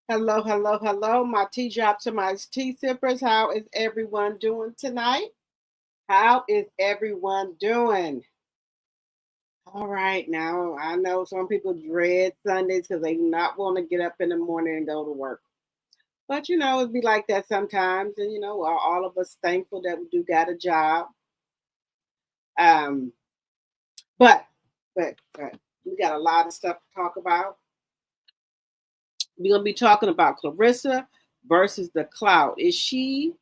Hello, hello, hello, my tea drops and my tea sippers. How is everyone doing tonight? How is everyone doing? All right, now I know some people dread Sundays because they not want to get up in the morning and go to work. But it'd be like that sometimes, and all of us thankful that we do got a job. Um, but we got a lot of stuff to talk about. We're gonna be talking about Claressa versus the Clout. Is she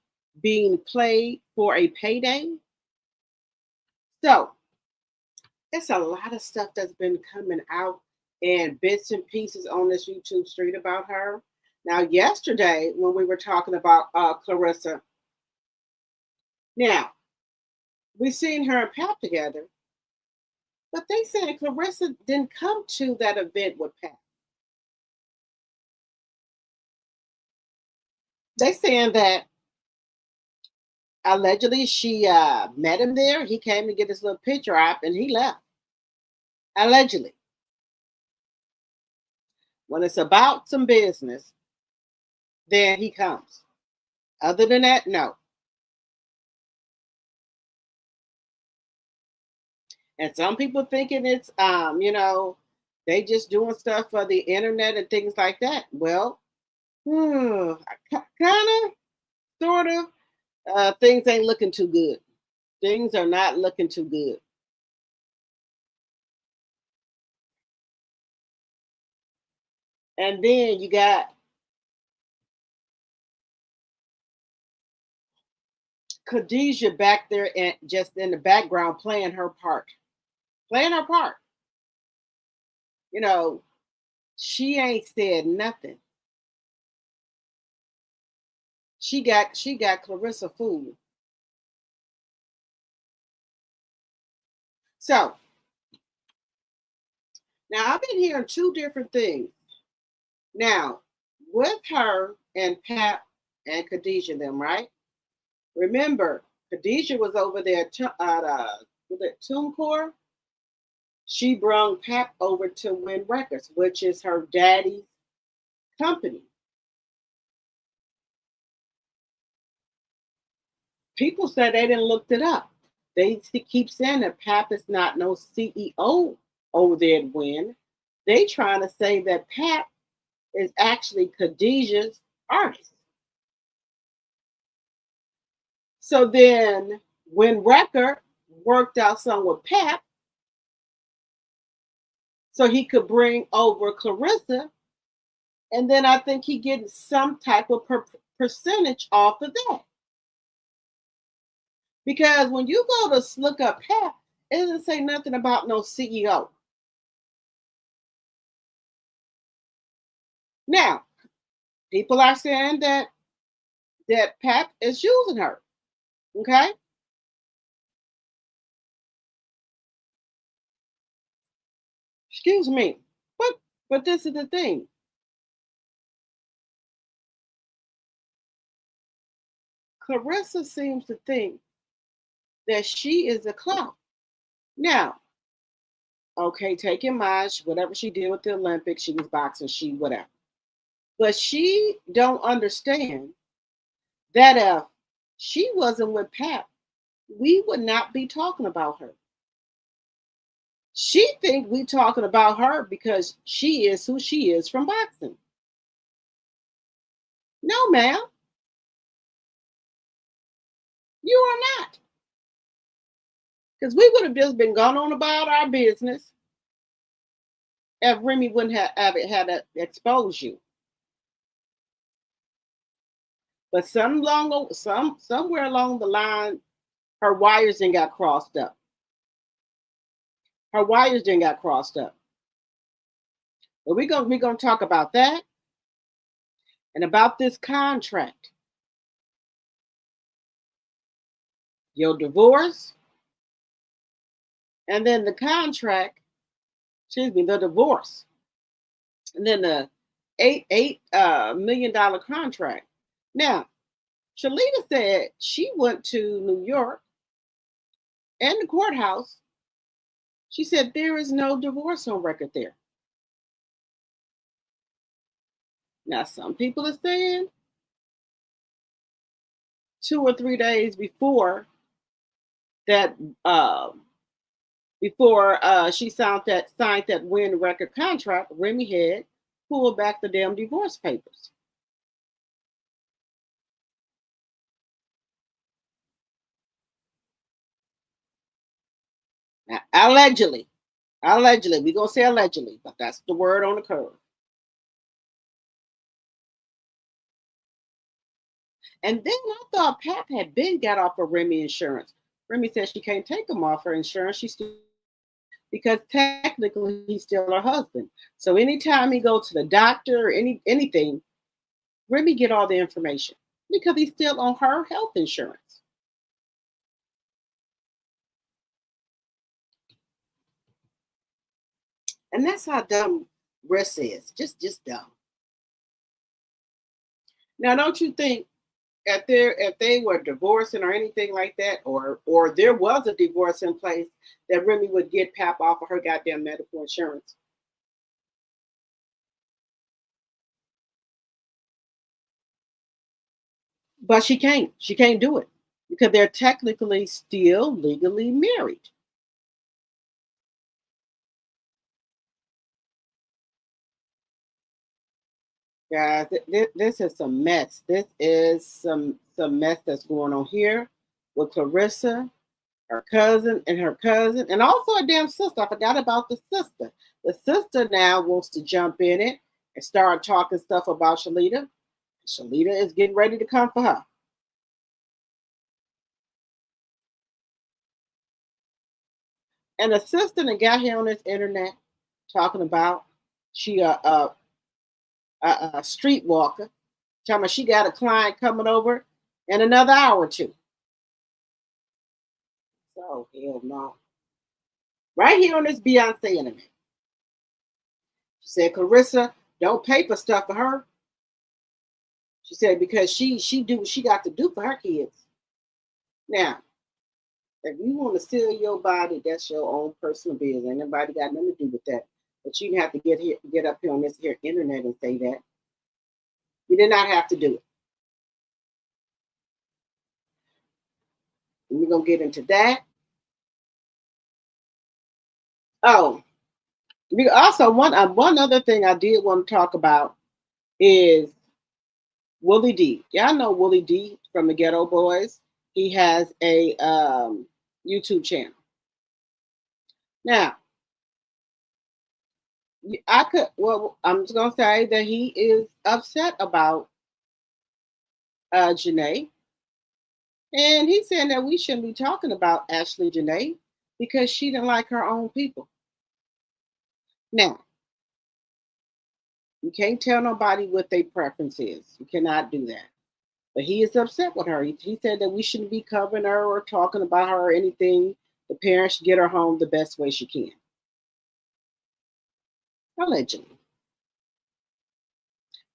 being played for a payday? So it's a lot of stuff that's been coming out and bits and pieces on this YouTube street about her. Now, yesterday when we were talking about Claressa, now we seen her and Pat together, but they said Claressa didn't come to that event with Pat. They saying that allegedly she met him there. He came to get his little picture op and he left. Allegedly. When it's about some business, then he comes. Other than that, no. And some people thinking it's they just doing stuff for the internet and things like that. Well, kind of, sort of. Things ain't looking too good. Things are not looking too good. And then you got Khadijah back there and just in the background playing her part. Playing her part. You know, she ain't said nothing. She got Claressa fooled. So now I've been hearing two different things. Now, with her and Pat and Khadijah, them, right? Remember, Khadijah was over there was it TuneCore? She brung Pat over to Win Records, which is her daddy's company. People said they didn't look it up. They keep saying that Pap is not no CEO over there at Win. They trying to say that Pap is actually Khadijah's artist. So then when Record worked out something with Pap, so he could bring over Claressa, and then I think he getting some type of percentage off of that. Because when you go to look up Pap, it doesn't say nothing about no CEO. Now, people are saying that Pap is using her. Okay. Excuse me. But this is the thing. Claressa seems to think that she is a clown. Now, okay, take in mind whatever she did with the Olympics, she was boxing, she whatever. But she don't understand that if she wasn't with Pap, we would not be talking about her. She think we talking about her because she is who she is from boxing. No, ma'am, you are not. Because we would have just been gone on about our business if Remy wouldn't have it had to expose you. But somewhere along the line, her wires didn't got crossed up. Her wires didn't got crossed up. But we're gonna talk about that and about this contract. Your divorce, and then the contract, excuse me, the divorce. And then the $8 million contract. Now, Shalita said she went to New York and the courthouse. She said there is no divorce on record there. Now, some people are saying 2 or 3 days that um before she signed that win record contract, Remy had pulled back the damn divorce papers. Now, allegedly, we're gonna say allegedly, but that's the word on the curve. And then I thought Pap had been got off of Remy insurance. Remy said she can't take him off her insurance. She still because technically he's still her husband. So anytime he go to the doctor or anything, Remy get all the information because he's still on her health insurance. And that's how dumb Riss is. Just dumb. Now, don't you think if they were divorcing or anything like that, or there was a divorce in place, that Remy would get Pap off of her goddamn medical insurance? But she can't. She can't do it because they're technically still legally married. Guys, this is some mess. This is some mess that's going on here with Claressa, her cousin, and also a damn sister. I forgot about the sister. The sister now wants to jump in it and start talking stuff about Shalita. Shalita is getting ready to come for her. And the sister that got here on this internet talking about she a streetwalker. Talking about she got a client coming over in another hour or two. So hell no. Right here on this Beyonce internet. She said Claressa don't pay for stuff for her. She said because she do what she got to do for her kids. Now, if you want to sell your body, that's your own personal business. Ain't nobody got nothing to do with that. But you didn't have to get up here on this here internet and say that. You did not have to do it. And we're gonna get into that. Oh, we also one other thing I did want to talk about is Willie D. Y'all know Willie D from the Ghetto Boys. He has a YouTube channel. Now, I'm just gonna say that he is upset about Janae, and he's saying that we shouldn't be talking about Ashley Janae because she didn't like her own people. Now, you can't tell nobody what their preference is. You cannot do that. But he is upset with her. He said that we shouldn't be covering her or talking about her or anything. The parents should get her home the best way she can. Allegedly.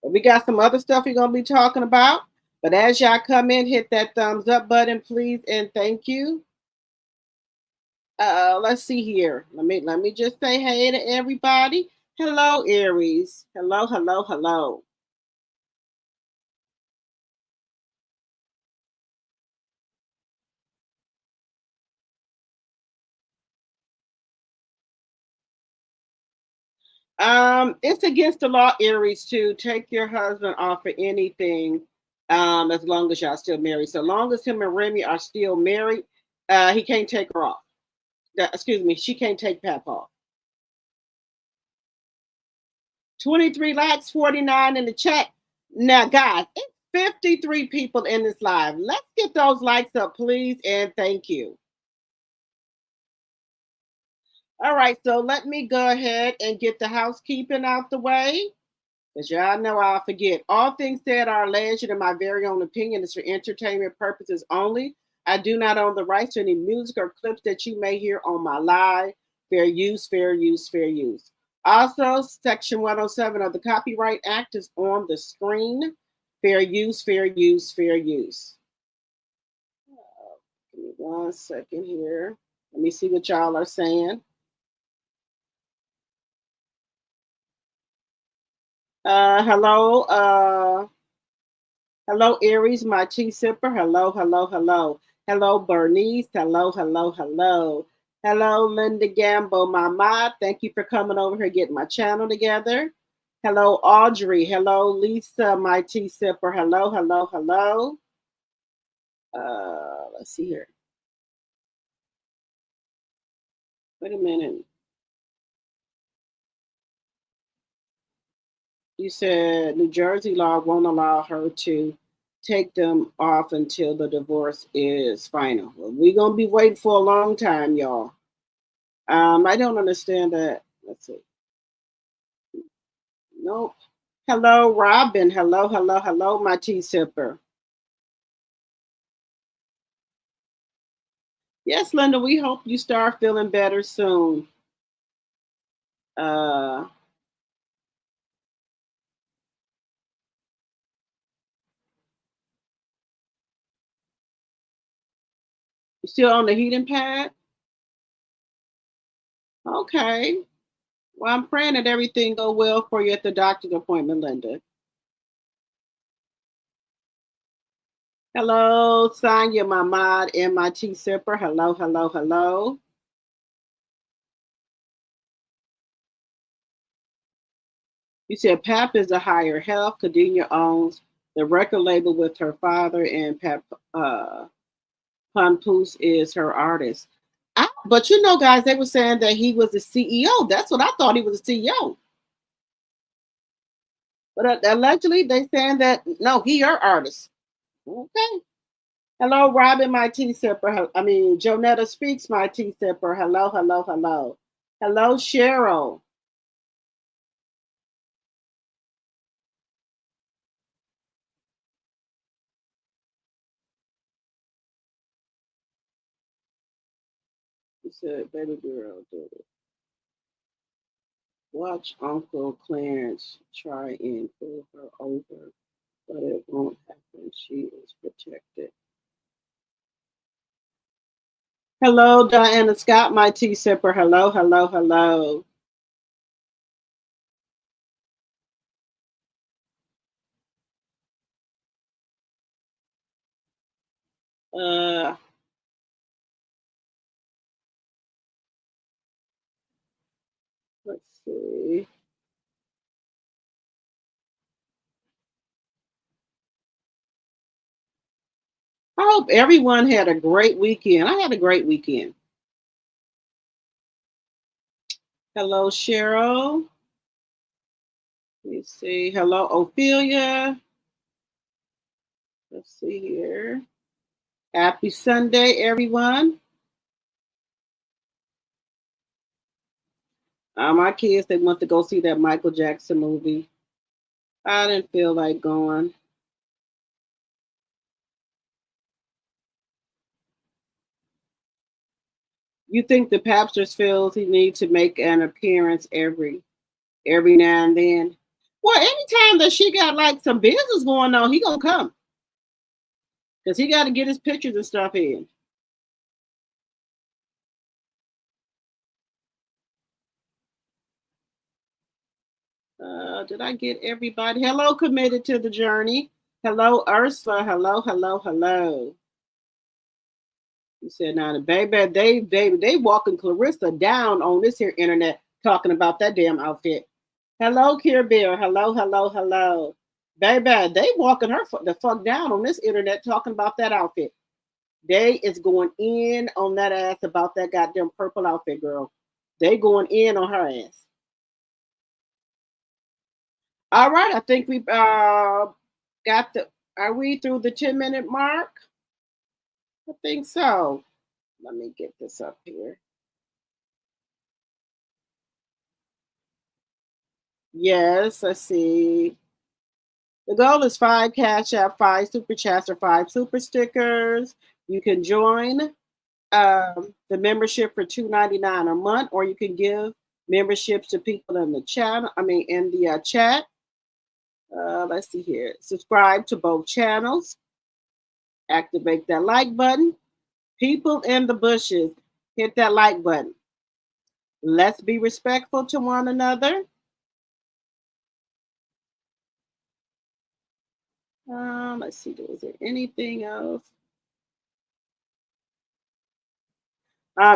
But we got some other stuff we're going to be talking about. But as y'all come in, hit that thumbs up button, please, and thank you. Let's see here. Let me just say hey to everybody. Hello, Aries. Hello, hello, hello. It's against the law, Aries, to take your husband off for anything, as long as y'all still married. So long as him and Remy are still married, he can't take her off. Excuse me, she can't take Pap off. 23 likes, 49 in the chat. Now, guys, it's 53 people in this live. Let's get those likes up, please, and thank you. All right, so let me go ahead and get the housekeeping out the way. Because y'all know I'll forget. All things said are alleged and my very own opinion is for entertainment purposes only. I do not own the rights to any music or clips that you may hear on my live. Fair use, fair use, fair use. Also, Section 107 of the Copyright Act is on the screen. Fair use, fair use, fair use. Give me 1 second here. Let me see what y'all are saying. Hello, hello, Aries, my tea sipper. Hello, hello, hello. Hello, Bernice. Hello, hello, hello. Hello, Linda Gambo, my mod. Thank you for coming over here, getting my channel together. Hello, Audrey. Hello, Lisa, my tea sipper. Hello, hello, hello. Let's see here. Wait a minute. You said New Jersey law won't allow her to take them off until the divorce is final. Well, we're gonna be waiting for a long time, y'all. I don't understand that. Let's see. Nope. Hello, Robin. Hello, hello, hello, my tea sipper. Yes, Linda, we hope you start feeling better soon. Uh, you still on the heating pad? Okay. Well, I'm praying that everything go well for you at the doctor's appointment, Linda. Hello, Sonia, my mod, and my tea sipper. Hello, hello, hello. You said Pap is a higher health. Cadena owns the record label with her father, and Pap Papoose is her artist. But you know, guys, they were saying that he was the CEO. That's what I thought, he was the CEO. But allegedly, they saying that no, he her artist. Okay. Hello, Robin, my tea sipper. I mean, Jonetta Speaks, my tea sipper. Hello, hello, hello. Hello, Cheryl. He said, baby girl, did it. Watch Uncle Clarence try and pull her over, but it won't happen. She is protected. Hello, Diana Scott, my tea sipper. Hello, hello, hello. Uh, let's see. I hope everyone had a great weekend. I had a great weekend. Hello, Cheryl. Let me see. Hello, Ophelia. Let's see here. Happy Sunday, everyone. My kids, they want to go see that Michael Jackson movie. I didn't feel like going. You think the Papsters feels he needs to make an appearance every now and then? Well, anytime that she got like some business going on, he gonna come because he got to get his pictures and stuff in. Did I get everybody? Hello, committed to the journey. Hello, Ursula. Hello, hello, hello. You said now the they walking Clarissa down on this here internet talking about that damn outfit. Hello, Kier Bear. Hello, hello, hello. Baby, they walking her the fuck down on this internet talking about that outfit. They is going in on that ass about that goddamn purple outfit, girl. They going in on her ass. All right, I think we got the. Are we through the 10-minute mark? I think so. Let me get this up here. Yes, let's see. The goal is 5 Cash App, 5 Super Chats, or 5 Super Stickers. You can join the membership for $2.99 a month, or you can give memberships to people in the channel. I mean, in the chat. Let's see here. Subscribe to both channels. Activate that like button. People in the bushes, hit that like button. Let's be respectful to one another. Let's see, was there anything else?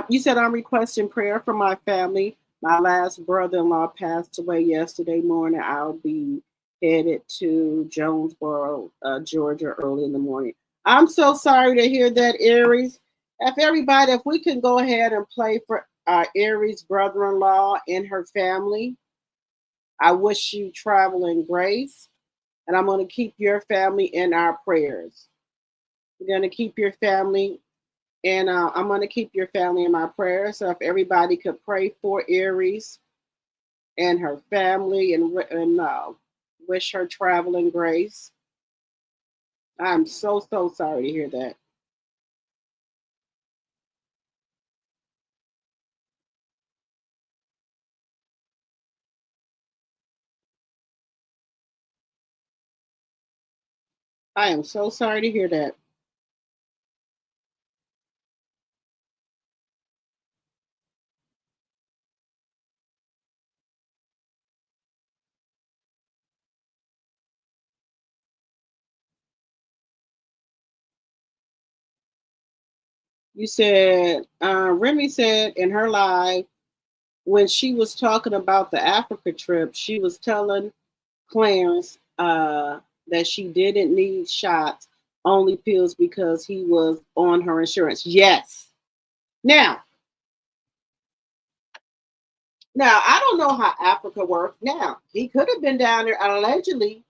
You said I'm requesting prayer for my family. My last brother-in-law passed away yesterday morning. I'll be headed to Jonesboro, Georgia, early in the morning. I'm so sorry to hear that, Aries. If we can go ahead and play for Aries' brother-in-law and her family, I wish you traveling grace, and I'm going to keep your family in our prayers. We're going to keep your family, and I'm going to keep your family in my prayers. So if everybody could pray for Aries and her family and wish her traveling grace. I'm so sorry to hear that. I am so sorry to hear that. You said, Remy said in her live, when she was talking about the Africa trip, she was telling Clarence that she didn't need shots, only pills because he was on her insurance. Yes. Now, I don't know how Africa works. Now, he could have been down there allegedly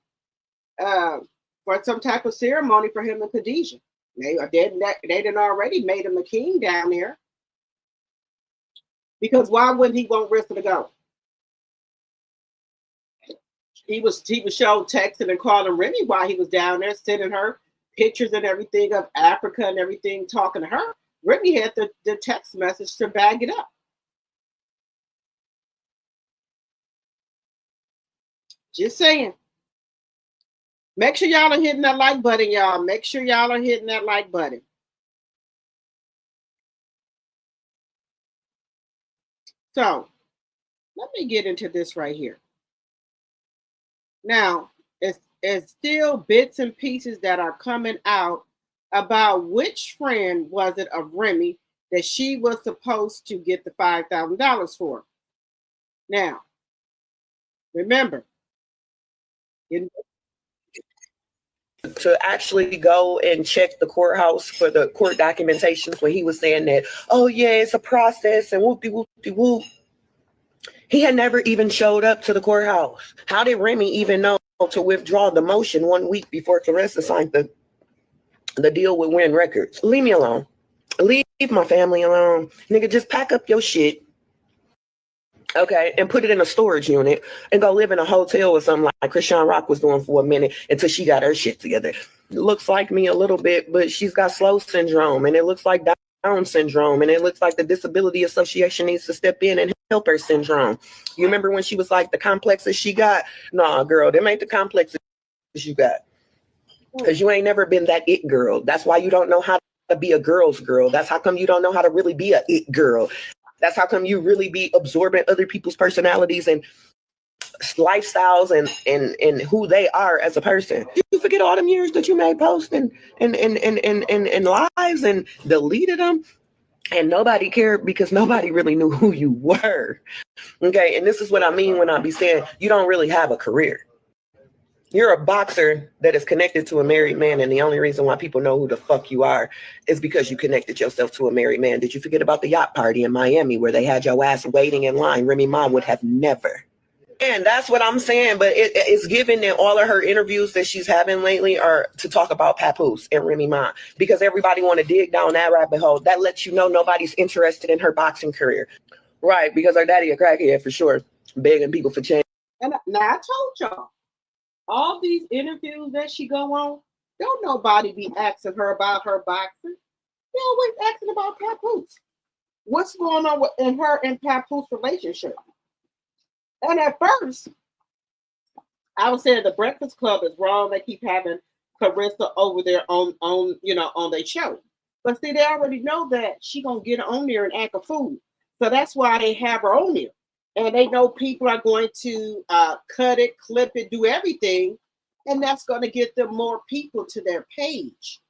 uh, for some type of ceremony for him and Khadijah. They didn't already made him a king down there. Because why wouldn't he want risk to go? He was showing texting and calling Remy while he was down there, sending her pictures and everything of Africa and everything, talking to her. Remy had the text message to back it up. Just saying. Make sure y'all are hitting that like button, y'all. Make sure y'all are hitting that like button. So let me get into this right here. Now, it's still bits and pieces that are coming out about which friend was it of Remy that she was supposed to get the $5,000 for. Now, remember, to actually go and check the courthouse for the court documentations when he was saying that, oh yeah, it's a process and whoopty whoopty whoop. He had never even showed up to the courthouse. How did Remy even know to withdraw the motion 1 week before Claressa signed the deal with Win Records? Leave me alone. Leave my family alone. Nigga, just pack up your shit, okay, and put it in a storage unit and go live in a hotel or something like Krishan Rock was doing for a minute until she got her shit together. It looks like me a little bit, but she's got slow syndrome, and it looks like Down syndrome, and it looks like the Disability Association needs to step in and help her syndrome. You remember when she was like, the complexes she got? Nah, girl, them ain't the complexes you got. Because you ain't never been that it girl. That's why you don't know how to be a girl's girl. That's how come you don't know how to really be a it girl. That's how come you really be absorbing other people's personalities and lifestyles and who they are as a person. You forget all them years that you made posts and lives and deleted them, and nobody cared because nobody really knew who you were. Okay, and this is what I mean when I be saying you don't really have a career. You're a boxer that is connected to a married man, and the only reason why people know who the fuck you are is because you connected yourself to a married man. Did you forget about the yacht party in Miami where they had your ass waiting in line? Remy Ma would have never. And that's what I'm saying. But it's given that all of her interviews that she's having lately are to talk about Papoose and Remy Ma, because everybody want to dig down that rabbit hole. That lets you know nobody's interested in her boxing career. Right, because her daddy a crackhead for sure, begging people for change. And now I told y'all, all these interviews that she go on, don't nobody be asking her about her boxing. They always asking about Papoose. What's going on in her and Papoose relationship? And at first, I was saying the Breakfast Club is wrong. They keep having Claressa over there on their show. But see, they already know that she gonna get on there and act a fool. So that's why they have her on there. And they know people are going to cut it, clip it, do everything and that's going to get them more people to their page.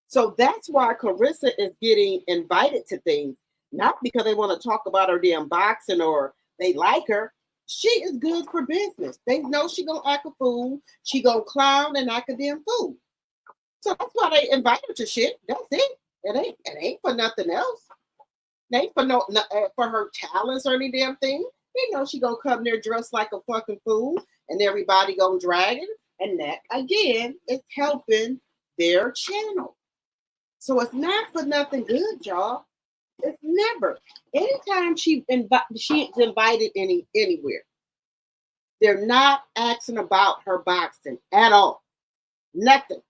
So that's why Claressa is getting invited to things, not because they want to talk about her damn boxing or they like her. She is good for business. They know she gonna act a fool. She gonna clown and act a damn fool. So that's why they invite her to shit. That's it. It ain't for nothing else. It ain't for for her talents or any damn thing. They know she gonna come there dressed like a fucking fool, and everybody gonna drag her. And that again is helping their channel. So it's not for nothing good, y'all. It's never. Anytime she's invited anywhere, they're not asking about her boxing at all. Nothing.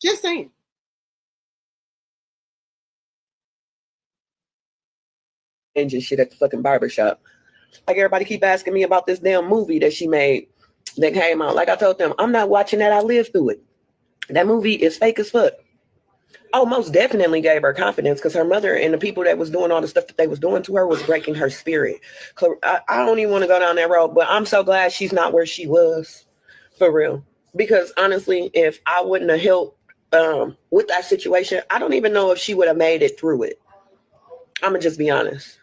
Just saying. And just shit at the fucking barbershop. Like everybody keep asking me about this damn movie that she made that came out. Like I told them, I'm not watching that. I lived through it. That movie is fake as fuck. Oh, most definitely gave her confidence because her mother and the people that was doing all the stuff that they was doing to her was breaking her spirit. I don't even want to go down that road, but I'm so glad she's not where she was, for real. Because honestly, if I wouldn't have helped with that situation, I don't even know if she would have made it through it. I'm gonna just be honest.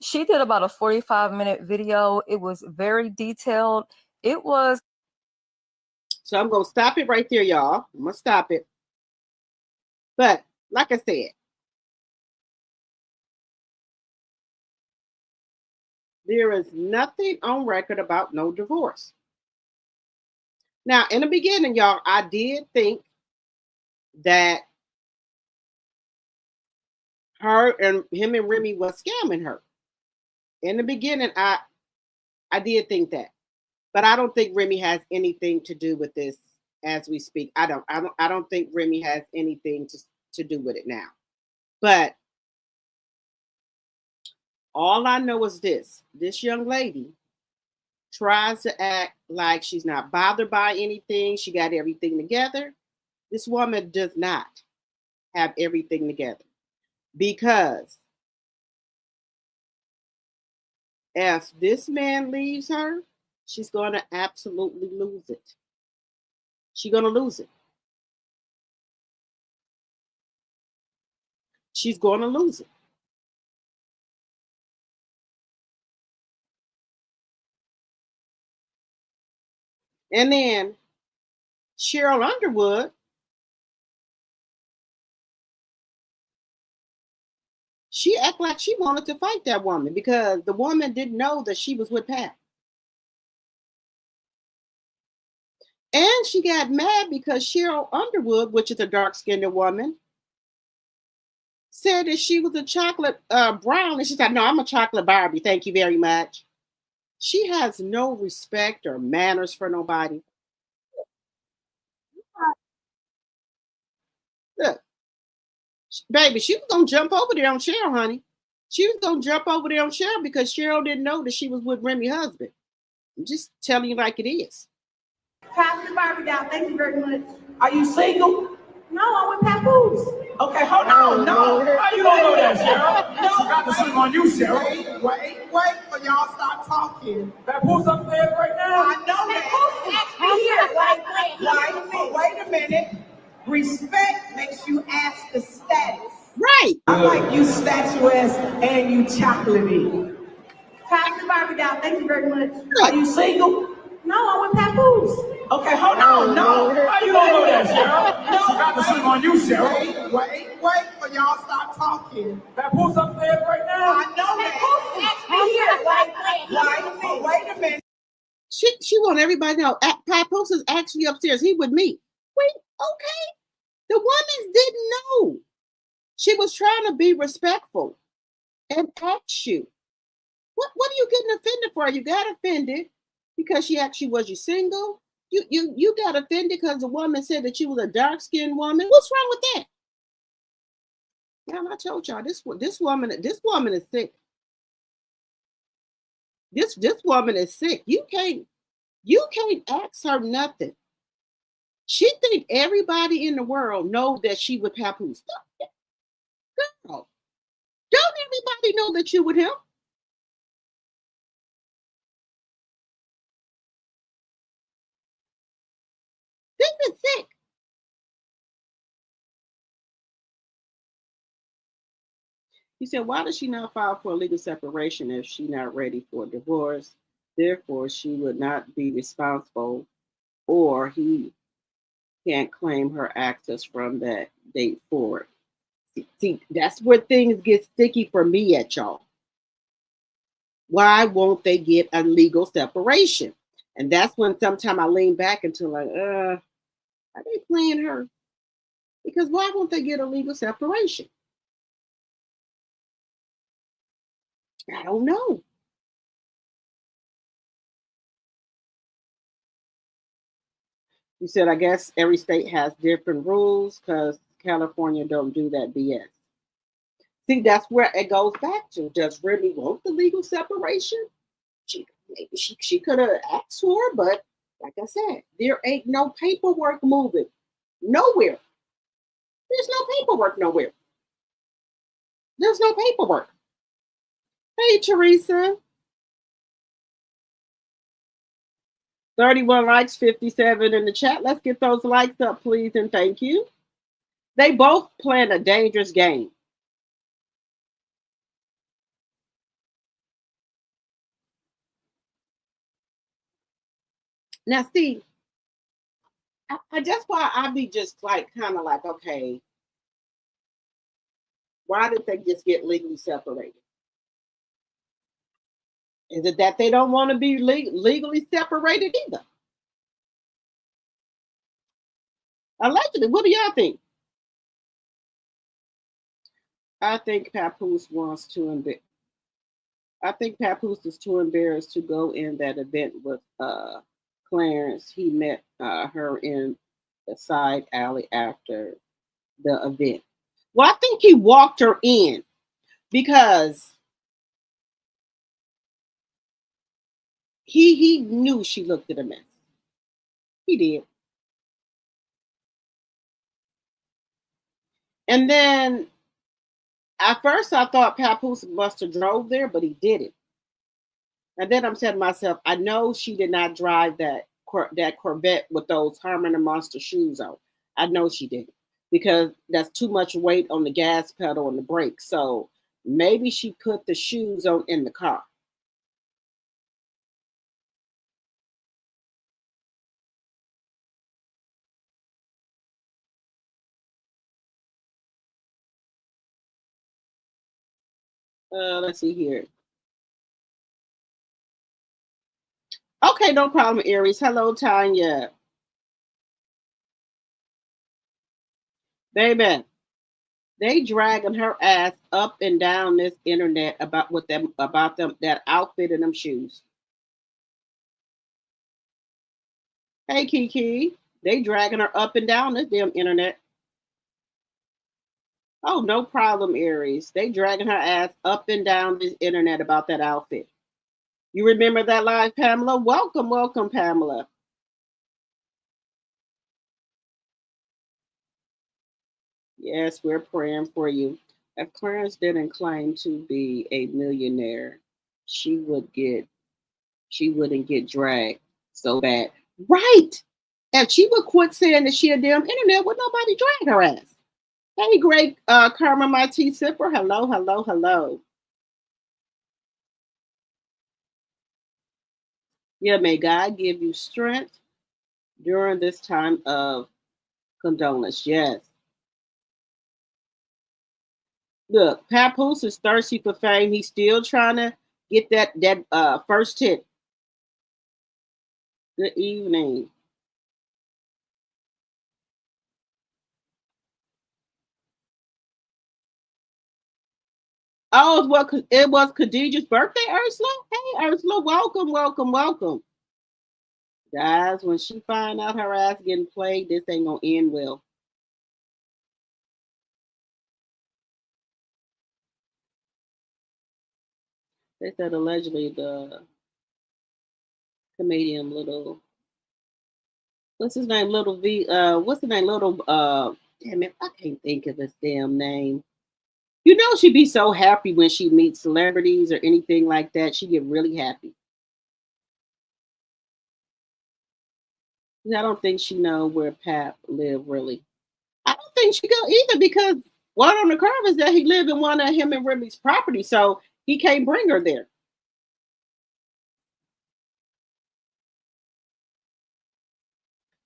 She did about a 45-minute video. It was very detailed. It was. So I'm gonna stop it right there, y'all. I'm gonna stop it. But like I said, there is nothing on record about no divorce. Now, in the beginning, y'all, I did think that her and him and Remy was scamming her. In the beginning, I did think that. But I don't think Remy has anything to do with this as we speak. I don't think Remy has anything to do with it now. But all I know is this young lady tries to act like she's not bothered by anything. She got everything together. This woman does not have everything together, because if this man leaves her, she's going to absolutely lose it. She's going to lose it. She's going to lose it. And then Cheryl Underwood, she acted like she wanted to fight that woman because the woman didn't know that she was with Pat. And she got mad because Cheryl Underwood, which is a dark-skinned woman, said that she was a chocolate brown. And she said, no, I'm a chocolate Barbie. Thank you very much. She has no respect or manners for nobody. Look, baby, she was going to jump over there on Cheryl, honey. She was going to jump over there on Cheryl because Cheryl didn't know that she was with Remy's husband. I'm just telling you like it is. Pass the Barbie down. Thank you very much. Are you single? No, I'm with Papoose. Okay, hold on. No. How you gonna know that, Cheryl? No. She got to sleep on you, Cheryl. Wait for y'all stop talking. Papoose upstairs right now? I know that. Wait a minute. Respect makes you ask the status. Right. I like you statuesque and you chocolatey. Pass the Barbie down. Thank you very much. Are you single? No, I'm with Papoose. Okay, hold on. No. How you gonna know that, Cheryl? No. She got to sleep on you, Cheryl. Wait for y'all stop talking. Papoose upstairs right now? I know that. Wait a minute. She want everybody to know Papoose is actually upstairs. He with me. Wait, okay. The woman didn't know. She was trying to be respectful and ask you. What are you getting offended for? You got offended because she asked you, was you single? You got offended because the woman said that you was a dark-skinned woman. What's wrong with that? Now I told y'all this woman is sick. This woman is sick. You can't ask her nothing. She think everybody in the world know that she with Papoose. Girl, don't everybody know that you with him? This is sick. He said, why does she not file for a legal separation if she's not ready for a divorce? Therefore, she would not be responsible, or he can't claim her access from that date forward. See, that's where things get sticky for me at y'all. Why won't they get a legal separation? And that's when sometimes I lean back into like, are they playing her? Because why won't they get a legal separation? I don't know. You said, I guess every state has different rules because California don't do that BS. See, that's where it goes back to. Does Remy want the legal separation? Maybe she could have asked for it, but like I said, there ain't no paperwork moving nowhere. There's no paperwork nowhere. There's no paperwork. Hey, Teresa. 31 likes, 57 in the chat. Let's get those likes up, please, and thank you. They both playing a dangerous game. Now, see, I just why I be just like kind of like, okay, why did they just get legally separated? Is it that they don't want to be legally separated either? Allegedly, what do y'all think? I think Papoose wants to I think Papoose is too embarrassed to go in that event with Clarence. He met her in the side alley after the event. Well, I think he walked her in because he knew she looked at a mess. He did. And then at first I thought Papoose must have drove there, but he didn't. And then I'm saying to myself, I know she did not drive that Corvette with those Harmon and Monster shoes on. I know she didn't because that's too much weight on the gas pedal and the brake. So maybe she put the shoes on in the car. Let's see here. Okay, no problem, Aries. Hello, Tanya. Baby, they dragging her ass up and down this internet about that outfit and them shoes. Hey, Kiki, they dragging her up and down this damn internet. Oh, no problem, Aries. They dragging her ass up and down this internet about that outfit. You remember that live, Pamela? Welcome, welcome, Pamela. Yes, we're praying for you. If Clarence didn't claim to be a millionaire, she wouldn't get dragged so bad. Right. If she would quit saying that she a damn internet, would nobody drag her ass? Hey, great Karma, my tea sipper. Hello, hello, hello. Yeah, may God give you strength during this time of condolence. Yes. Look, Papoose is thirsty for fame. He's still trying to get that first hit. Good evening. Oh, well, it was Khadijah's birthday, Ursula. Hey, Ursula, welcome, welcome, welcome. Guys, when she find out her ass getting played, this ain't gonna end well. They said allegedly the comedian Little, what's his name? Little V. What's his name? Little. Damn it, I can't think of his damn name. You know she'd be so happy when she meets celebrities or anything like that. She get really happy. I don't think she know where Pap live really. I don't think she go either because word on the curve is that he lived in one of him and Remy's property, so he can't bring her there.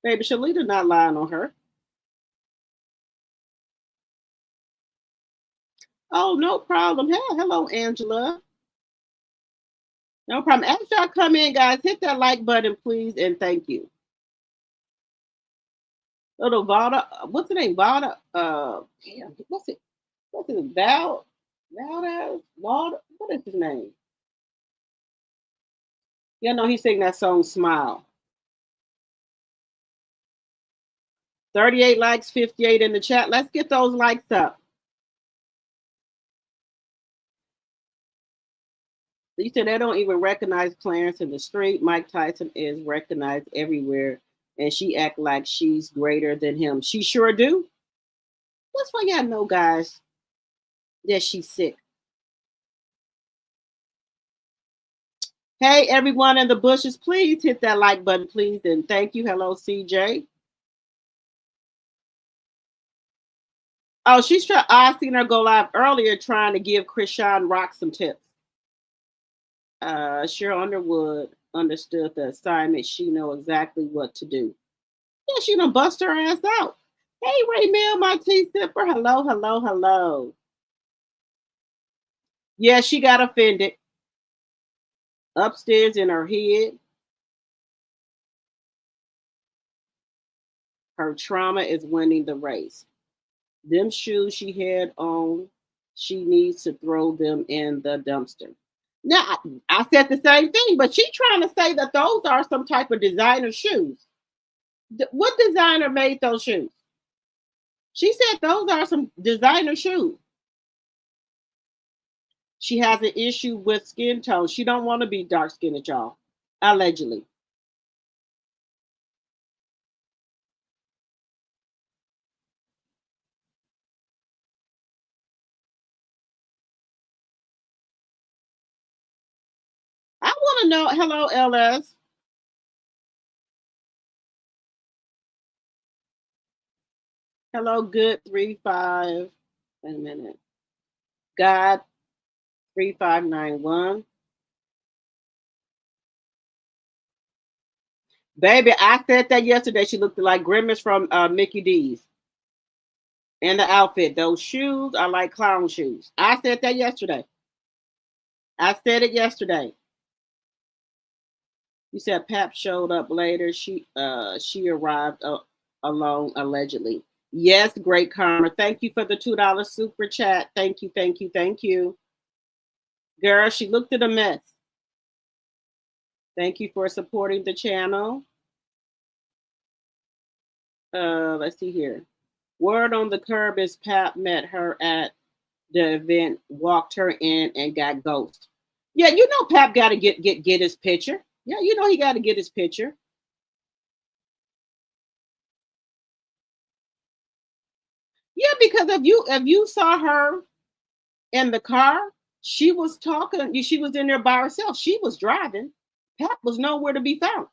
Baby, Shalita not lying on her. Oh, no problem. Hey, hello, Angela. No problem. As y'all come in, guys, hit that like button, please, and thank you. Little Valda, what's the name? Valda, damn, what's it? What's it? Valda, what is his name? You know, he sang that song Smile. 38 likes, 58 in the chat. Let's get those likes up. You said they don't even recognize Clarence in the street. Mike Tyson is recognized everywhere, and she act like she's greater than him. She sure do. That's why y'all know, guys, that she's sick. Hey, everyone in the bushes, please hit that like button, please, and thank you. Hello, CJ. Oh, she's trying. I seen her go live earlier trying to give Krishan Rock some tips. Cheryl Underwood understood the assignment. She know exactly what to do. Yeah, she done bust her ass out. Hey, Ray Mill, my tea sipper. Hello, hello, hello. Yeah, she got offended. Upstairs in her head. Her trauma is winning the race. Them shoes she had on, she needs to throw them in the dumpster. Now, I said the same thing, but she's trying to say that those are some type of designer shoes. What designer made those shoes? She said those are some designer shoes. She has an issue with skin tone. She don't want to be dark skinned, y'all. Allegedly. I want to know. Hello, LS. Hello, good 35. Wait a minute. God 3591. Baby, I said that yesterday. She looked like Grimace from Mickey D's. And the outfit. Those shoes are like clown shoes. I said that yesterday. I said it yesterday. You said Pap showed up later. She arrived alone allegedly. Yes, great karma. Thank you for the $2 super chat. Thank you, thank you, thank you. Girl, she looked at a mess. Thank you for supporting the channel. Let's see here. Word on the curb is Pap met her at the event, walked her in, and got ghosted. Yeah, you know Pap got to get his picture. Yeah, you know he got to get his picture. Yeah, because if you saw her in the car, she was talking. She was in there by herself. She was driving. Pap was nowhere to be found.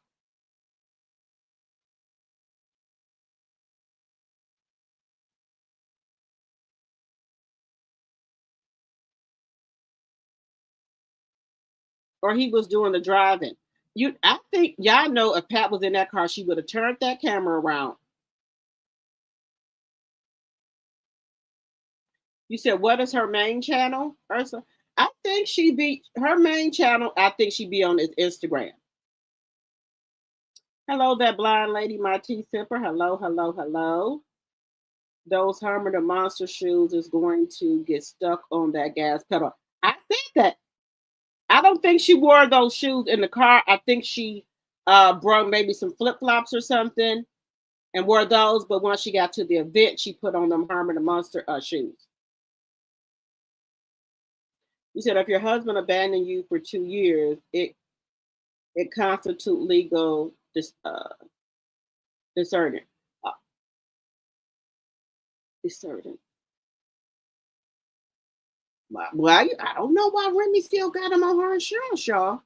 Or he was doing the driving. I think y'all know if Pat was in that car, she would have turned that camera around. You said, what is her main channel, Ursa? I think her main channel. I think she'd be on his Instagram. Hello, that blind lady, my tea sipper. Hello, hello, hello. Those Herman the Monster shoes is going to get stuck on that gas pedal. I said that. I don't think she wore those shoes in the car. I think she brought maybe some flip-flops or something and wore those. But once she got to the event, she put on them Herman the Monster shoes. You said if your husband abandoned you for 2 years, it constitutes legal desertion. Desertion. Well, I don't know why Remy still got him on her insurance, y'all.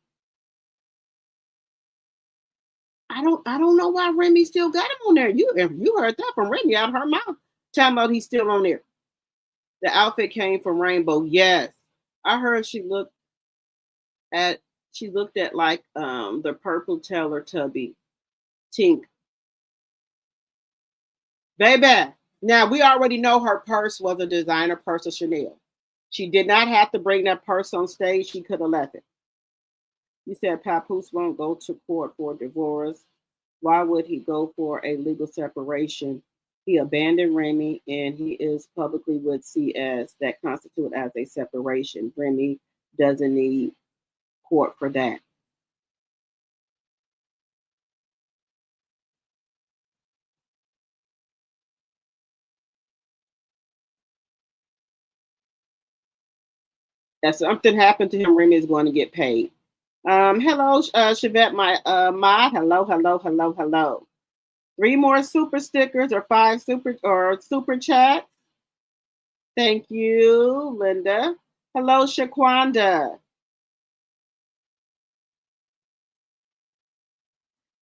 I don't know why Remy still got him on there. You heard that from Remy out of her mouth. Talking about he's still on there. The outfit came from Rainbow. Yes. I heard she looked at like the purple Teletubby Tink. Baby. Now we already know her purse was a designer purse of Chanel. She did not have to bring that purse on stage. She could have left it. You said Papoose won't go to court for divorce. Why would he go for a legal separation? He abandoned Remy and he is publicly with CS. That constitute as a separation. Remy doesn't need court for that. If something happened to him, Remy is going to get paid. Hello, Chevette, my mod. Hello. 3 more super stickers or 5 super chats. Thank you, Linda. Hello, Shaquanda.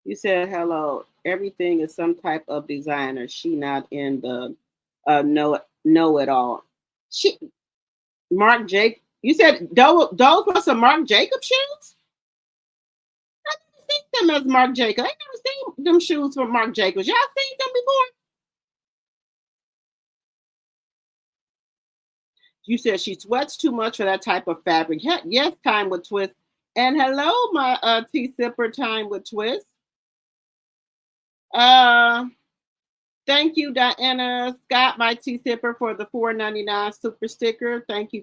You said hello. Everything is some type of designer. She not in the know it all. She Marc Jacobs. You said those were some Marc Jacobs shoes? I didn't see them as Marc Jacobs. I never seen them shoes from Marc Jacobs. Y'all seen them before? You said she sweats too much for that type of fabric. Yes, time with twist. And hello, my tea sipper, time with twist. Thank you, Diana Scott, my tea sipper, for the $4.99 super sticker. Thank you.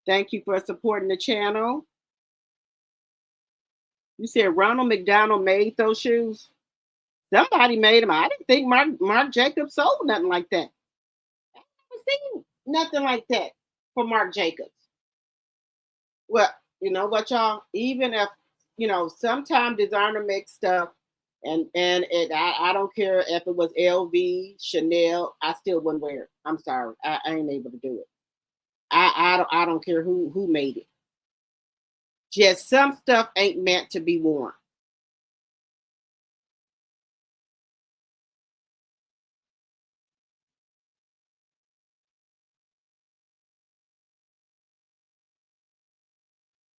Thank you for supporting the channel. You said Ronald McDonald made those shoes. Somebody made them. I didn't think Marc Jacobs sold nothing like that. I never seen nothing like that for Marc Jacobs. Well, you know what, y'all? Even if, sometimes designer makes stuff and I don't care if it was LV, Chanel, I still wouldn't wear it. I'm sorry. I ain't able to do it. I don't care who made it. Just some stuff ain't meant to be worn.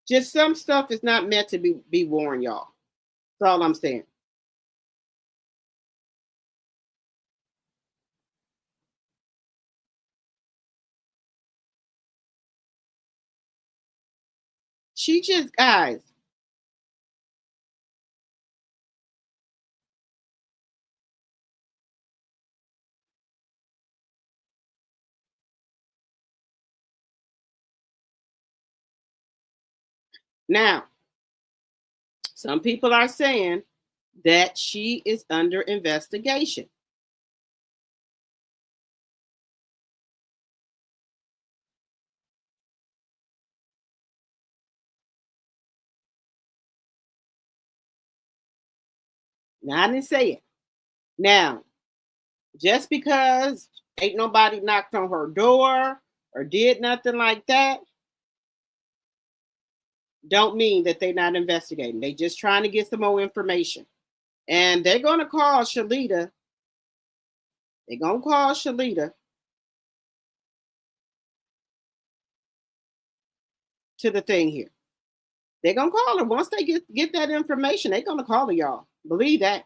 Just some stuff is not meant to be worn, y'all. That's all I'm saying. She just, guys. Now, some people are saying that she is under investigation. Now, I didn't say it. Now, just because ain't nobody knocked on her door or did nothing like that, don't mean that they're not investigating. They just trying to get some more information. And they're going to call Shalita. They're going to call Shalita to the thing here. They're going to call her. Once they get that information, they're going to call her, y'all. Believe that.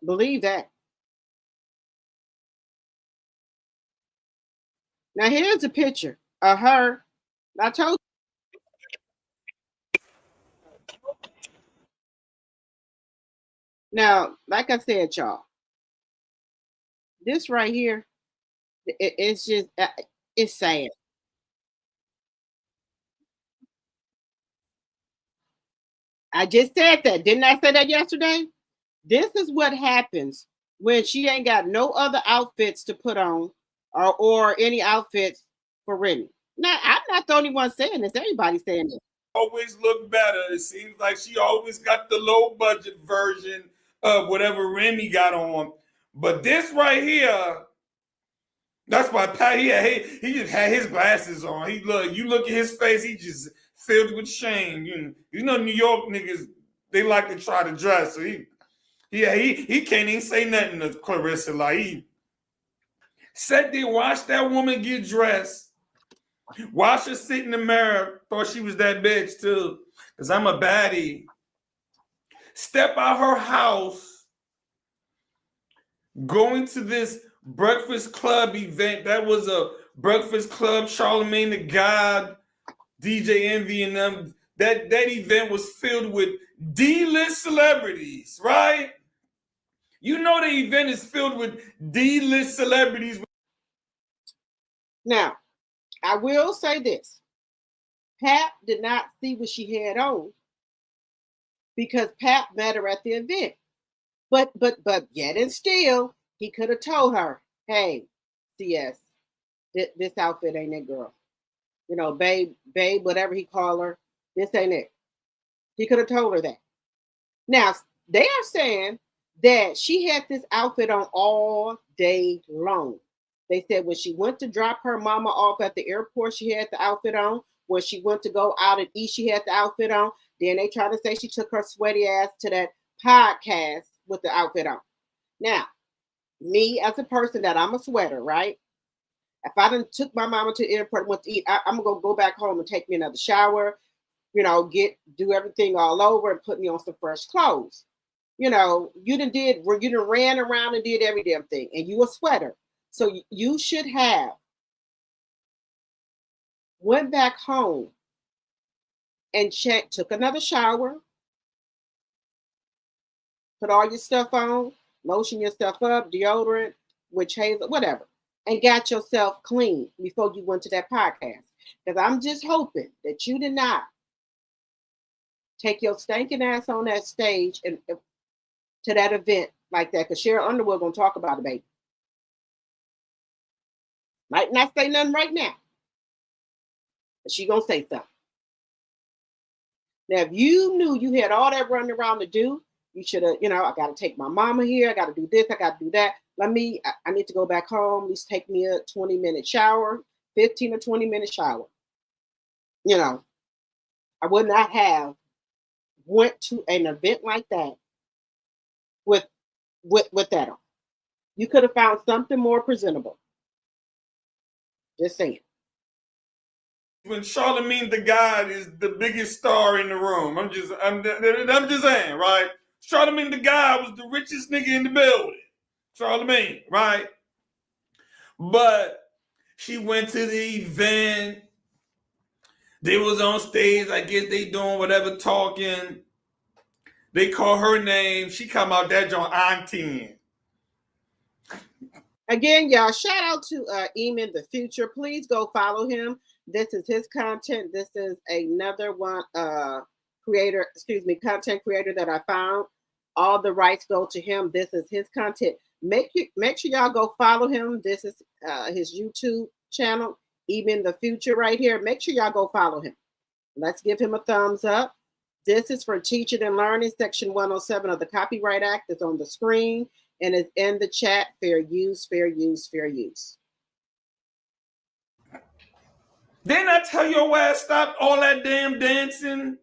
Believe that. Now, here's a picture of her. I told you. Now, like I said, y'all, this right here, it's just, it's sad. I just said that. Didn't I say that yesterday? This is what happens when she ain't got no other outfits to put on or any outfits for Remy. Now, I'm not the only one saying this. Everybody's saying this. Always look better. It seems like she always got the low budget version of whatever Remy got on. But this right here, that's why Pat, he just had his glasses on. You look at his face, he just filled with shame. You know, New York niggas, they like to try to dress. So he can't even say nothing to Claressa. Like, he sat there, watched that woman get dressed, watched her sit in the mirror, thought she was that bitch too, because I'm a baddie. Step out her house, going to this Breakfast Club event. That was a Breakfast Club, Charlemagne the God, DJ Envy, and them. That event was filled with D-list celebrities, right? You know the event is filled with D-list celebrities. Now, I will say this. Pat did not see what she had on because Pat met her at the event. But yet and still, he could have told her, hey, CS, this outfit ain't it, girl. You know, babe, whatever he called her, this ain't it. He could have told her that. Now, they are saying that she had this outfit on all day long. They said when she went to drop her mama off at the airport, she had the outfit on. When she went to go out and eat, she had the outfit on. Then they tried to say she took her sweaty ass to that podcast with the outfit on. Now, me as a person that I'm a sweater, right? If I done took my mama to the airport, went to eat, I'm gonna go back home and take me another shower, you know, do everything all over and put me on some fresh clothes. You know, you done ran around and did every damn thing, and you a sweater. So you should have went back home and took another shower, put all your stuff on, lotion yourself up, deodorant, witch hazel, whatever, and got yourself clean before you went to that podcast. Because I'm just hoping that you did not take your stinking ass on that stage and to that event like that. Because Cheryl Underwood gonna talk about it, baby. Might not say nothing right now, but she gonna say something. Now, if you knew you had all that running around to do, you should have, you know, I got to take my mama here. I got to do this. I got to do that. I need to go back home. At least take me a 20-minute shower, 15 or 20-minute shower. You know, I would not have went to an event like that with that on. You could have found something more presentable. Just saying. When Charlemagne the God is the biggest star in the room, I'm just saying, right? Charlemagne the God was the richest nigga in the building. Charlemagne, right? But she went to the event. They was on stage. I guess they doing whatever talking. They call her name. She come out that joint on 10. Again, y'all, shout out to Eamon the Future. Please go follow him. This is his content. This is another one content creator that I found. All the rights go to him. This is his content. Make sure y'all go follow him. This is his YouTube channel, Eamon the Future right here. Make sure y'all go follow him. Let's give him a thumbs up. This is for teaching and learning. Section 107 of the Copyright Act is on the screen and is in the chat. Fair use, fair use, fair use. Didn't I tell your ass stop all that damn dancing?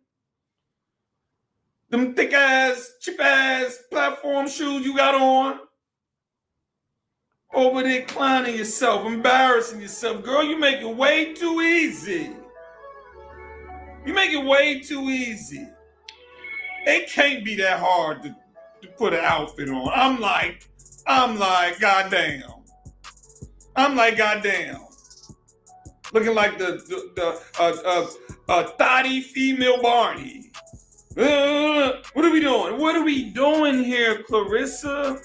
Them thick ass, cheap ass platform shoes you got on? Over there clowning yourself, embarrassing yourself. Girl, you make it way too easy. You make it way too easy. It can't be that hard to put an outfit on. I'm like, goddamn. I'm like, goddamn. Looking like the thotty female Barney. What are we doing? What are we doing here, Claressa?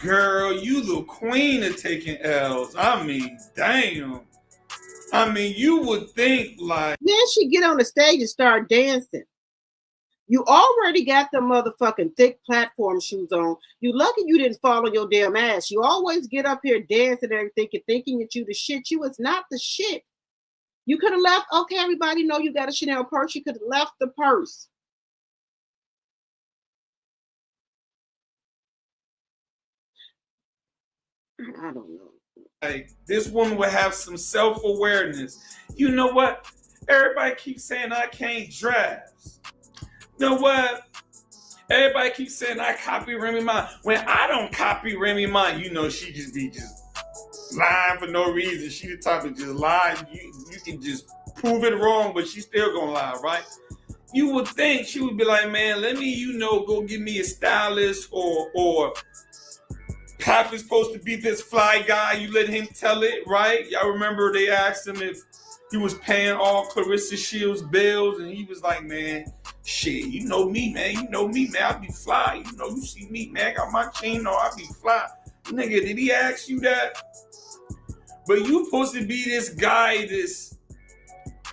Girl, you the queen of taking L's. I mean, damn. I mean, you would think like... Then she get on the stage and start dancing. You already got the motherfucking thick platform shoes on. You lucky you didn't fall on your damn ass. You always get up here dancing and everything and thinking that you the shit. You was not the shit. You could have left. Okay, everybody know you got a Chanel purse. You could have left the purse. I don't know. Like, this woman would have some self-awareness. You know what? Everybody keeps saying I can't dress. You know what? Everybody keeps saying I copy Remy Ma. When I don't copy Remy Ma, you know she just be lying for no reason. She the type of just lie. You can just prove it wrong, but she still gonna lie, right? You would think she would be like, man, let me, go get me a stylist or Pap is supposed to be this fly guy. You let him tell it, right? Y'all remember they asked him if he was paying all Claressa Shields' bills, and he was like, man, shit, you know me, man. I be fly. You see me, man. I got my chain on. I be fly. Nigga, did he ask you that? But you supposed to be this guy, this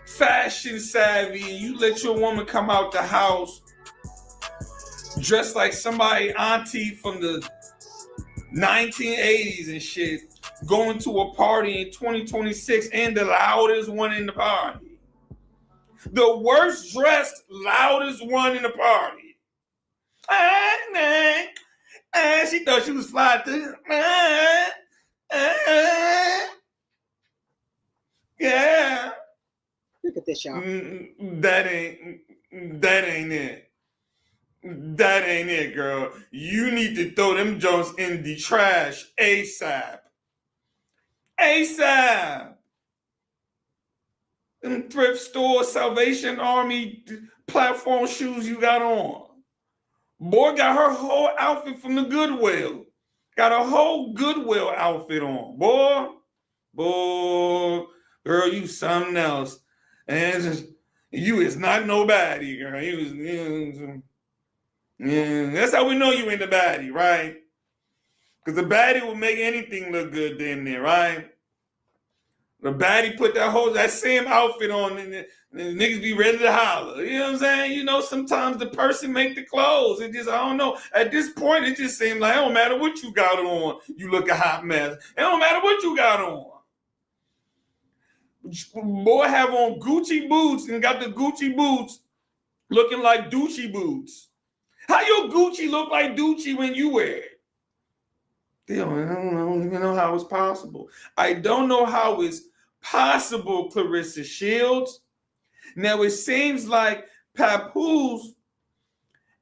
fashion savvy, and you let your woman come out the house dressed like somebody auntie from the 1980s and shit, going to a party in 2026 and the loudest one in the party. The worst dressed, loudest one in the party. She thought she was fly too. Yeah. Look at this, y'all. That ain't it. That ain't it, girl. You need to throw them joints in the trash ASAP. ASAP. Them thrift store Salvation Army platform shoes you got on. Boy got her whole outfit from the Goodwill. Got a whole Goodwill outfit on. Boy, girl, you something else. And you is not nobody, girl. Yeah, that's how we know you ain't the baddie, right? Because the baddie will make anything look good damn near, right? The baddie put that same outfit on and the niggas be ready to holler. You know what I'm saying? Sometimes the person make the clothes. It just, I don't know. At this point, it just seems like it don't matter what you got on, you look a hot mess. It don't matter what you got on. Boy have on Gucci boots and got the Gucci boots looking like Gucci boots. How your Gucci look like Gucci when you wear it? I don't even know how it's possible. I don't know how it's possible, Claressa Shields. Now, it seems like Papoose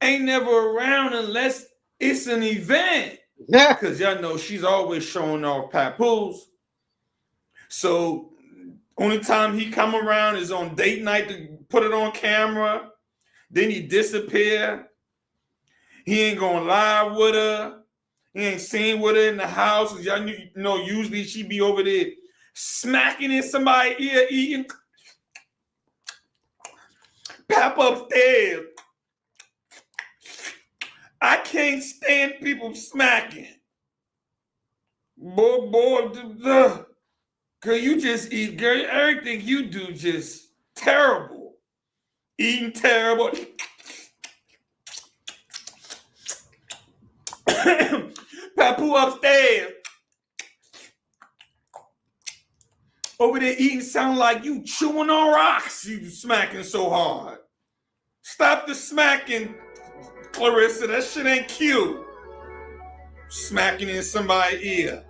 ain't never around unless it's an event. Because y'all know she's always showing off Papoose. So, only time he come around is on date night to put it on camera. Then he disappear. He ain't going live with her. He ain't seen with her in the house. Y'all know usually she be over there smacking in somebody's ear, eating. Pap upstairs. I can't stand people smacking. Boy, girl, you just eat, girl, everything you do just terrible. Eating terrible. Papu upstairs. Over there eating sound like you chewing on rocks. You smacking so hard. Stop the smacking, Claressa. That shit ain't cute. Smacking in somebody's ear.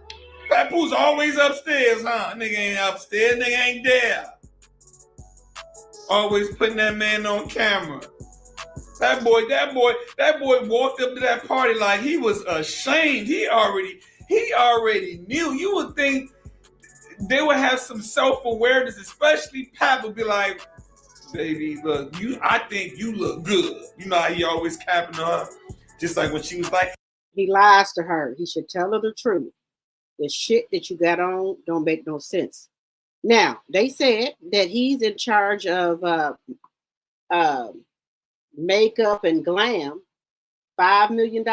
Papu's always upstairs, huh? Nigga ain't upstairs. Nigga ain't there. Always putting that man on camera. That boy walked up to that party like he was ashamed. He already knew. You would think they would have some self-awareness, especially Pat would be like, baby, look, I think you look good. You know how he always capping her? Just like when she was like, he lies to her. He should tell her the truth. The shit that you got on don't make no sense. Now, they said that he's in charge of makeup and glam. $5 million.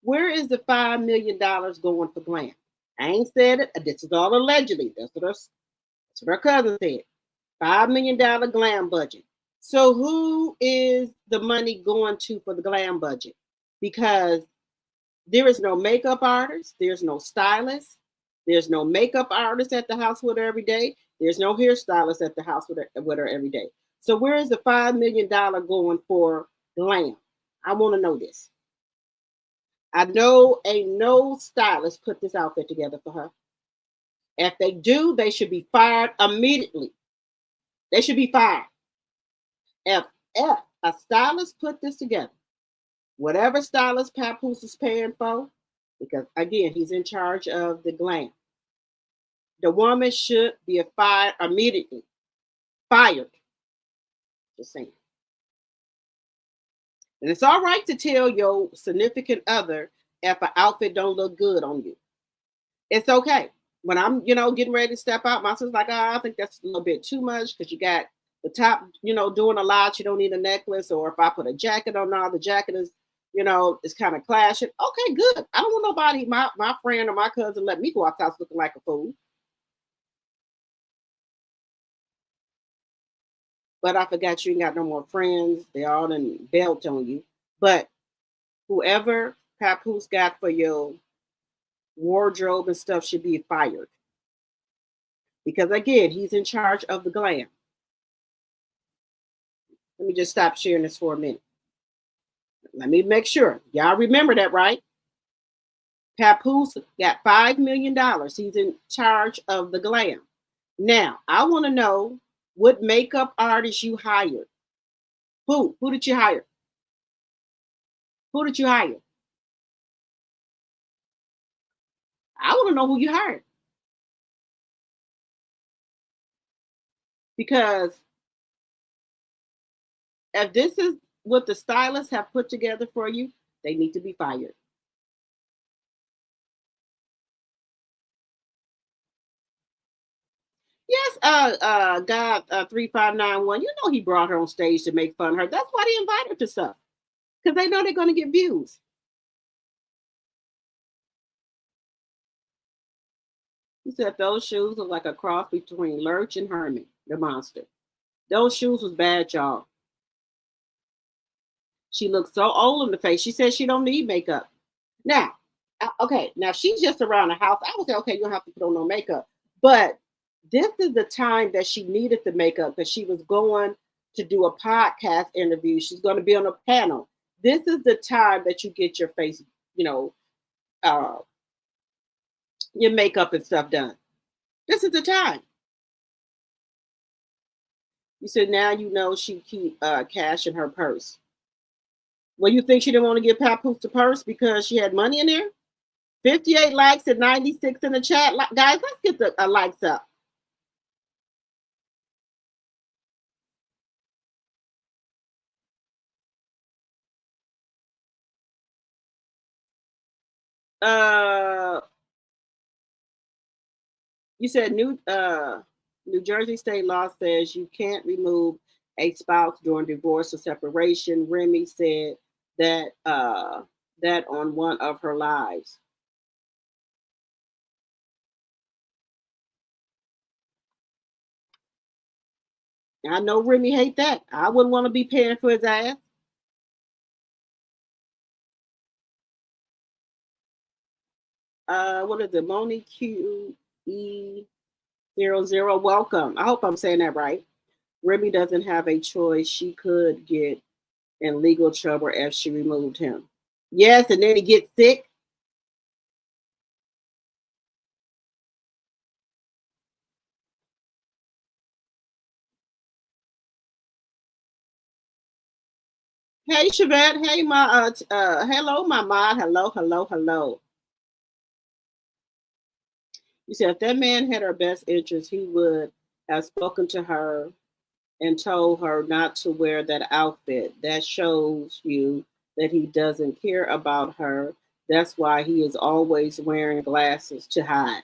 Where is the $5 million going for glam? I ain't said it. This is all allegedly. That's what her cousin said. $5 million glam budget. So who is the money going to for the glam budget? Because there is no makeup artist. There's no stylist. There's no makeup artist at the house with her every day. There's no hairstylist at the house with her every day. So where is the $5 million going for glam? I want to know this. I know ain't no stylist put this outfit together for her. If they do, they should be fired immediately. They should be fired. If a stylist put this together, whatever stylist Papoose is paying for, because again, he's in charge of the glam, the woman should be fired immediately. Fired. Just saying. And it's all right to tell your significant other if an outfit don't look good on you. It's okay. When I'm, getting ready to step out, my sister's like, I think that's a little bit too much because you got the top, doing a lot. You don't need a necklace. Or if I put a jacket on now, the jacket is, is kind of clashing. Okay, good. I don't want nobody, my friend or my cousin, let me go out the house looking like a fool. But I forgot you ain't got no more friends. They all done belt on you. But whoever Papoose got for your wardrobe and stuff should be fired. Because again, he's in charge of the glam. Let me just stop sharing this for a minute. Let me make sure. Y'all remember that, right? Papoose got $5 million. He's in charge of the glam. Now, I want to know what makeup artist you hired. Who? Who did you hire? Who did you hire? I want to know who you hired. Because if this is what the stylists have put together for you, they need to be fired. Yes, God 3591, he brought her on stage to make fun of her. That's why they invited her to stuff. Because they know they're going to get views. He said those shoes look like a cross between Lurch and Hermit, the monster. Those shoes was bad, y'all. She looked so old in the face. She said she don't need makeup. Now, okay, now she's just around the house. I would say, okay, you don't have to put on no makeup. But this is the time that she needed the makeup because she was going to do a podcast interview. She's going to be on a panel. This is the time that you get your face, your makeup and stuff done. This is the time. You said now she keep cash in her purse. Well, you think she didn't want to give Papoose the purse because she had money in there? 58 likes and 96 in the chat. Guys, let's get the likes up. You said New Jersey state law says you can't remove a spouse during divorce or separation. Remy said that that on one of her lives. I know Remy hate that. I wouldn't want to be paying for his ass. What is it? Moni QE00. Welcome. I hope I'm saying that right. Remy doesn't have a choice. She could get in legal trouble if she removed him. Yes, and then he gets sick. Hey, Shavette. Hey, my hello, my mod. Hello. You said if that man had her best interest, he would have spoken to her and told her not to wear that outfit. That shows you that he doesn't care about her. That's why he is always wearing glasses to hide.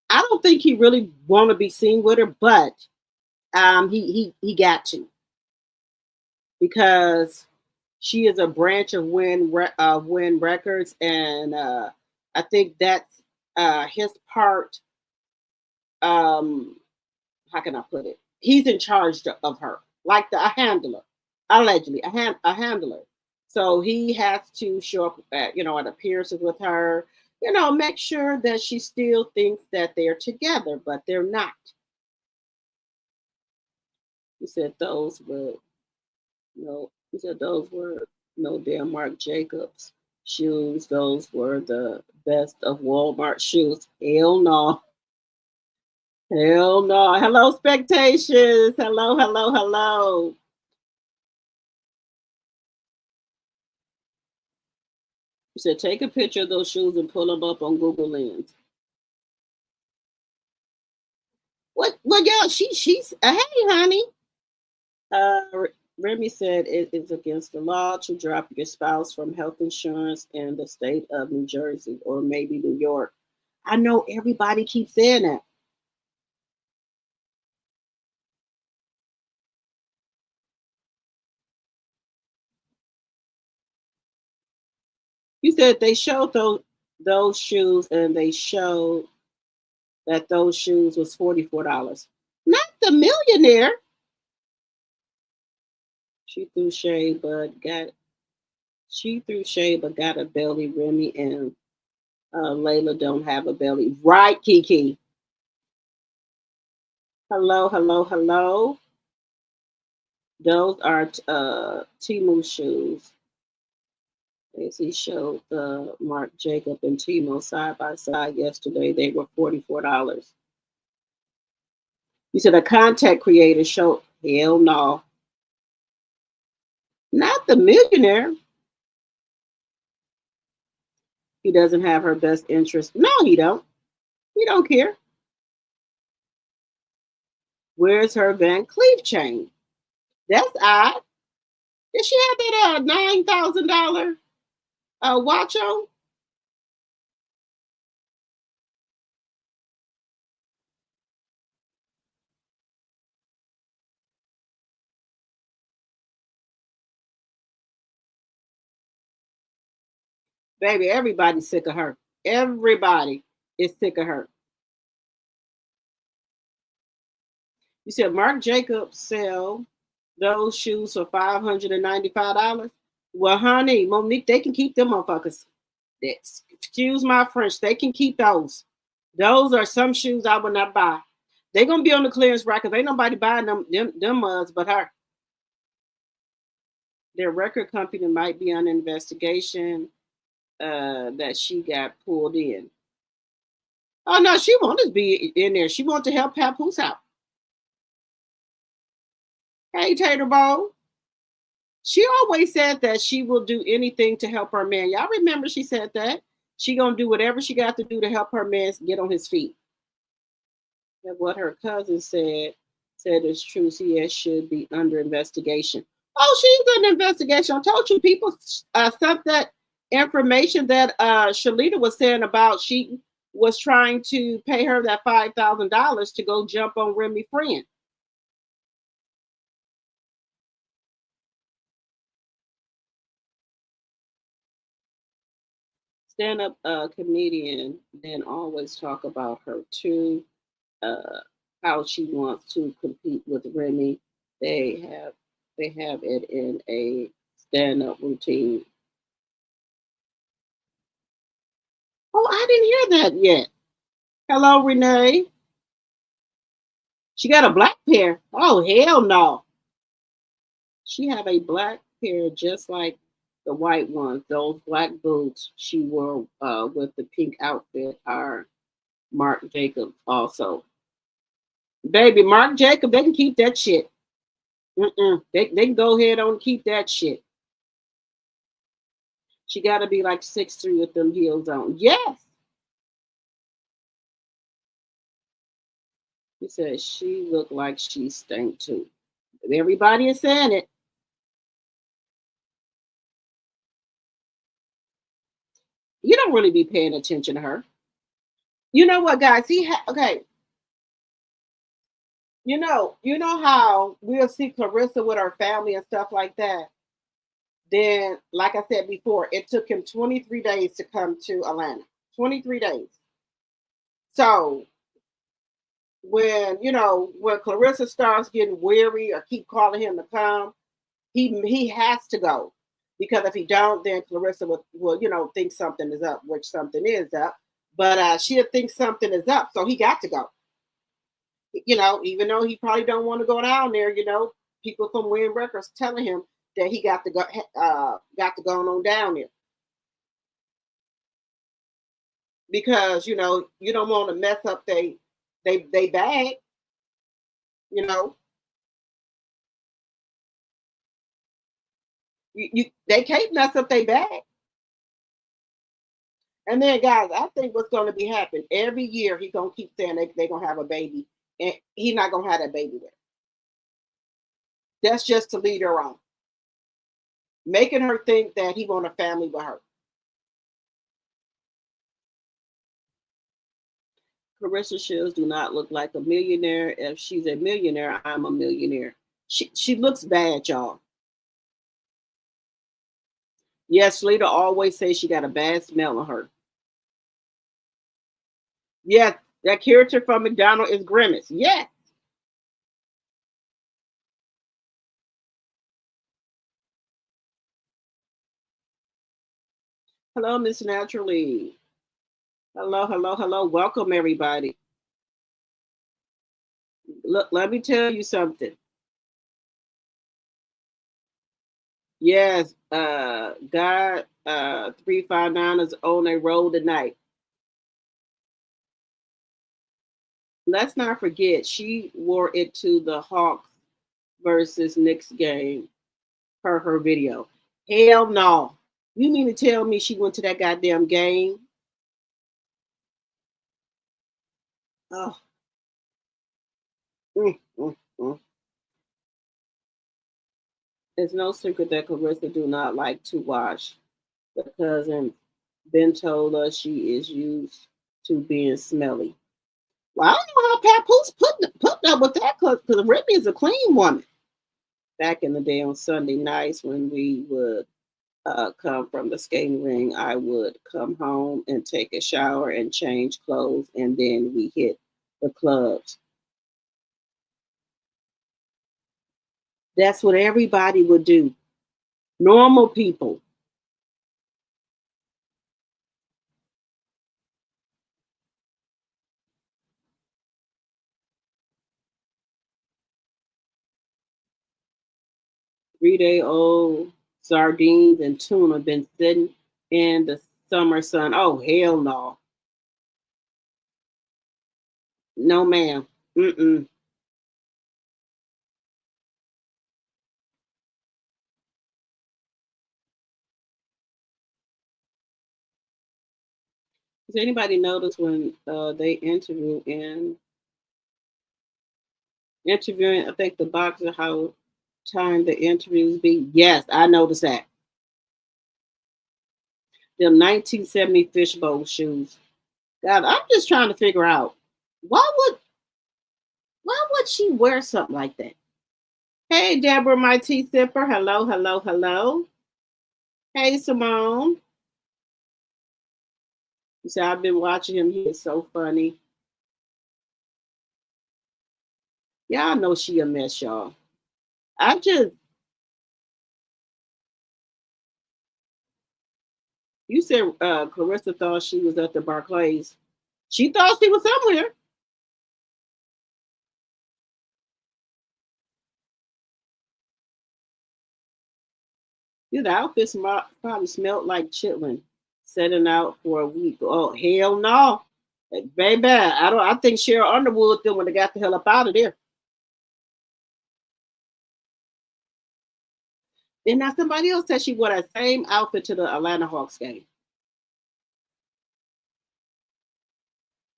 I don't think he really want to be seen with her, but he got to, because she is a branch of Win Records, and I think that's his part. How can I put it? He's in charge of her, like a handler, allegedly a handler. So he has to show up at appearances with her, make sure that she still thinks that they're together, but they're not. He said those were no damn Marc Jacobs shoes. Those were the best of Walmart shoes. Hell no. Hell no. Hello, spectations. Hello, hello, hello. You said take a picture of those shoes and pull them up on Google Lens. What? Well, y'all, she's hey, honey. Remy said it is against the law to drop your spouse from health insurance in the state of New Jersey or maybe New York. I know everybody keeps saying that. You said they showed those shoes and they showed that those shoes was $44. Not the millionaire. She threw shade, but got a belly. Remy and Layla don't have a belly. Right, Kiki. Hello, hello, hello. Those are Timu shoes. He showed Marc Jacob and Timo side by side yesterday. They were $44. You said a content creator showed. Hell no. Not the millionaire. He doesn't have her best interest. No, he don't. He don't care. Where's her Van Cleef chain? That's odd. Did she have that $9,000 watch on? Baby, everybody's sick of her. Everybody is sick of her. You said Marc Jacobs sell those shoes for $595. Well, honey, Monique, they can keep them motherfuckers. Excuse my French, they can keep those. Those are some shoes I would not buy. They're gonna be on the clearance rack because ain't nobody buying them mugs but her. Their record company might be on investigation that she got pulled in. Oh no, she wanted to be in there. She wanted to help Papoose out. Hey, Tater Bowl. She always said that she will do anything to help her man. Y'all remember she said that? She gonna do whatever she got to do to help her man get on his feet. And what her cousin said is true. CS should be under investigation. Oh, she's under investigation. I told you people sent that information that Shalita was saying about she was trying to pay her that $5,000 to go jump on Remy friend. Stand-up comedian then always talk about her too, how she wants to compete with Remy. They have it in a stand-up routine. Oh, I didn't hear that yet. Hello, Renee. She got a black pair. Oh, hell no. She have a black pair just like the white ones. Those black boots she wore with the pink outfit are Marc Jacobs also. Baby, Marc Jacobs, they can keep that shit. They can go ahead on and keep that shit. She got to be like 6'3" with them heels on. Yes. He said she looked like she stank too. Everybody is saying it. You don't really be paying attention to her. You know what, guys? Okay. You know how we'll see Claressa with her family and stuff like that. Then, like I said before, it took him 23 days to come to Atlanta. 23 days. So when Claressa starts getting weary or keep calling him to come, he has to go. Because if he don't, then Claressa will think something is up, which something is up. But she'll think something is up, so he got to go. Even though he probably don't want to go down there, people from Win Records telling him that he got to go on down there. Because, you don't want to mess up they bag, you know. They can't mess up their bag. And then, guys, I think what's going to be happening every year, he's going to keep saying they're going to have a baby, and he's not going to have that baby there. That's just to lead her on, making her think that he want a family with her. Claressa Shields do not look like a millionaire. If she's a millionaire, I'm a millionaire. She looks bad, y'all. Yes, Slater always says she got a bad smell on her. Yes, that character from McDonald's is Grimace. Yes. Hello, Miss Naturally. Hello, hello, hello. Welcome, everybody. Look, let me tell you something. Yes, God 359 is on a roll tonight. Let's not forget, she wore it to the Hawks versus Knicks game, her video. Hell no. You mean to tell me she went to that goddamn game? Oh. Mm. It's no secret that Claressa do not like to wash. The cousin Ben told us she is used to being smelly. Well, I don't know how Papoose putting up with that because Remy is a clean woman. Back in the day on Sunday nights when we would come from the skating ring, I would come home and take a shower and change clothes, and then we hit the clubs. That's what everybody would do. Normal people. Three-day-old sardines and tuna been sitting in the summer sun. Oh, hell no. No, ma'am. Mm-mm. Does anybody notice when they interviewing, I think the boxer, how time the interviews be? Yes, I noticed that. The 1970 fishbowl shoes. God, I'm just trying to figure out why would she wear something like that? Hey, Deborah, my tea sipper. Hello, hello, hello. Hey, Simone. You see, I've been watching him. He is so funny. Y'all know she a mess, y'all. I just, you said Claressa thought she was at the Barclays. She thought she was somewhere. The outfit probably smelled like chitlin, setting out for a week. Oh hell no, baby! I think Cheryl Underwood them when they got the hell up out of there. Then now somebody else said she wore that same outfit to the Atlanta Hawks game.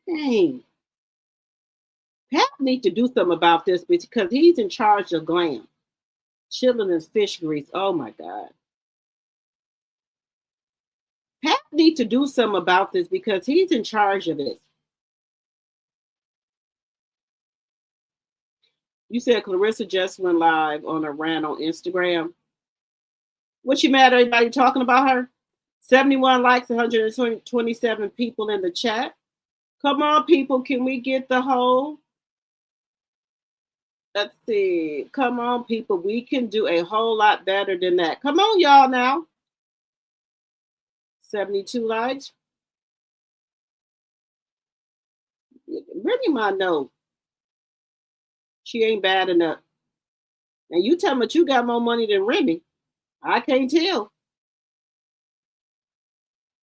Dang. Pat need to do something about this because he's in charge of glam. Chilling and fish grease. Oh my God. Pat need to do something about this because he's in charge of it. You said Claressa just went live on a rant on Instagram. What you mad at everybody talking about her? 71 likes, 127 people in the chat. Come on, people. Can we get the whole? Let's see. Come on, people. We can do a whole lot better than that. Come on, y'all now. 72 likes. Remy might know. She ain't bad enough. And you tell me you got more money than Remy. I can't tell.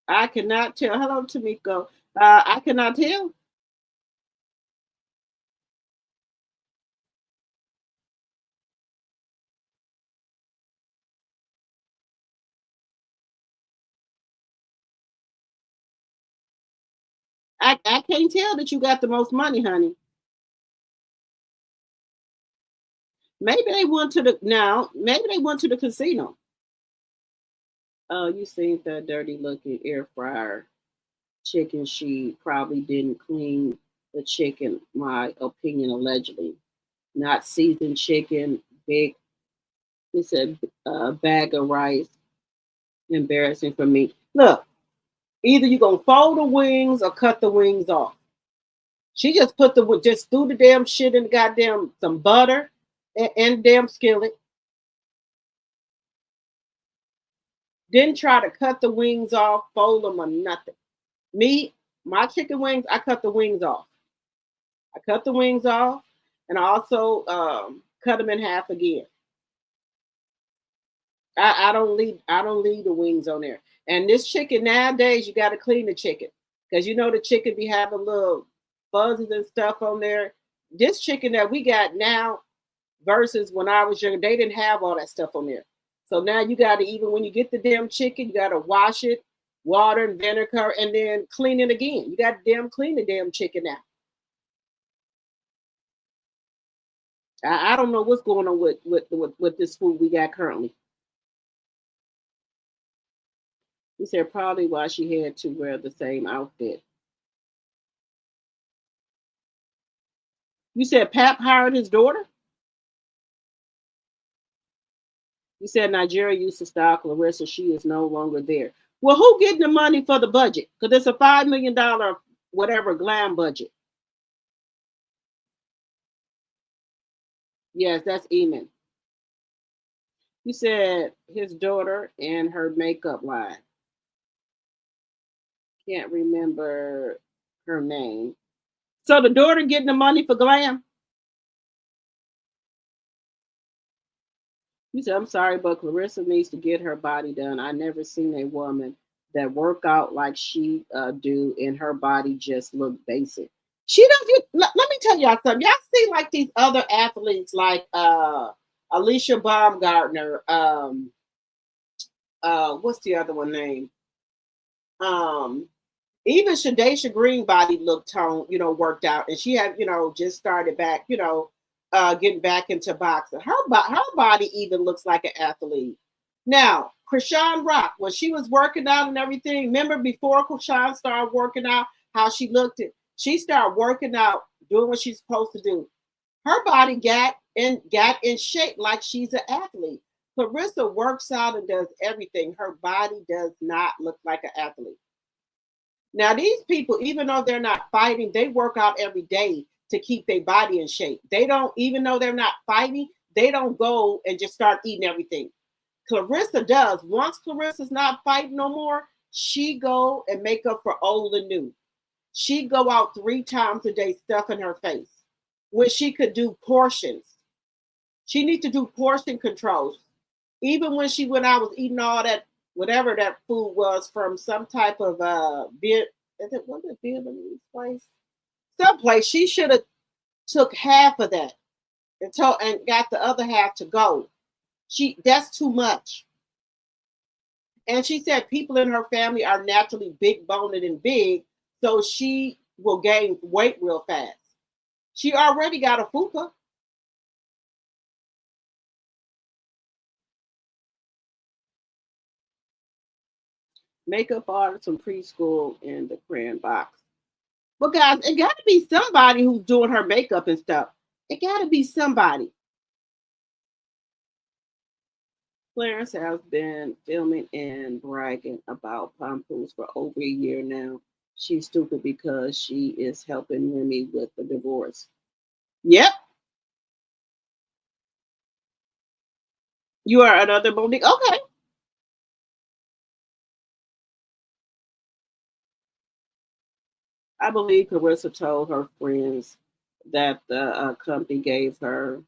I cannot tell. Hello, Tamiko. I cannot tell. I can't tell that you got the most money, honey. Maybe they went to the casino. Oh, you seen that dirty looking air fryer chicken? She probably didn't clean the chicken, my opinion, allegedly. Not seasoned chicken, big, he said, bag of rice. Embarrassing for me. Look, either you're going to fold the wings or cut the wings off. She just just threw the damn shit in the goddamn, some butter and damn skillet. Didn't try to cut the wings off, fold them or nothing. Me, my chicken wings, I cut the wings off. I cut the wings off, and I also cut them in half again. I don't leave the wings on there. And this chicken nowadays, you got to clean the chicken because you know the chicken be having little buzzes and stuff on there. This chicken that we got now versus when I was younger, they didn't have all that stuff on there. So now you got to, even when you get the damn chicken, you got to wash it, water and vinegar, and then clean it again. You got to clean the damn chicken now. I don't know what's going on with this food we got currently. He said probably why she had to wear the same outfit. You said Pap hired his daughter? You said Nigeria used to style Claressa. She is no longer there. Well, who getting the money for the budget? Because it's a $5 million whatever glam budget. Yes, that's Eamon. You said his daughter and her makeup line. Can't remember her name. So the daughter getting the money for glam? You said, I'm sorry, but Claressa needs to get her body done. I never seen a woman that work out like she do and her body just look basic. She doesn't. Let me tell y'all something. Y'all see like these other athletes like Alicia Baumgartner. What's the other one name? Even Shadaisha Green body looked toned, worked out, and she had, just started back, getting back into boxing. Her body even looks like an athlete. Now, Krishan Rock, when she was working out and everything, remember before Krishan started working out, how she looked at? She started working out, doing what she's supposed to do. Her body got in shape like she's an athlete. Claressa works out and does everything. Her body does not look like an athlete. Now, these people, even though they're not fighting, they work out every day to keep their body in shape. They don't, even though they're not fighting, they don't go and just start eating everything. Claressa does. Once Claressa's not fighting no more, she go and make up for old and new. She go out 3 times a day stuffing her face when she could do portions. She need to do portion controls. Even when she went out was eating all that, whatever that food was from some type of was it Vietnamese place? Some place. She should have took half of that and got the other half to go. That's too much. And she said people in her family are naturally big boned and big, so she will gain weight real fast. She already got a fupa. Makeup artist from preschool in the crayon box. But guys, it got to be somebody who's doing her makeup and stuff. It got to be somebody. Claressa has been filming and bragging about Pampers for over a year now. She's stupid because she is helping Remy with the divorce. Yep. You are another Monique. Okay. I believe Claressa told her friends that the company gave her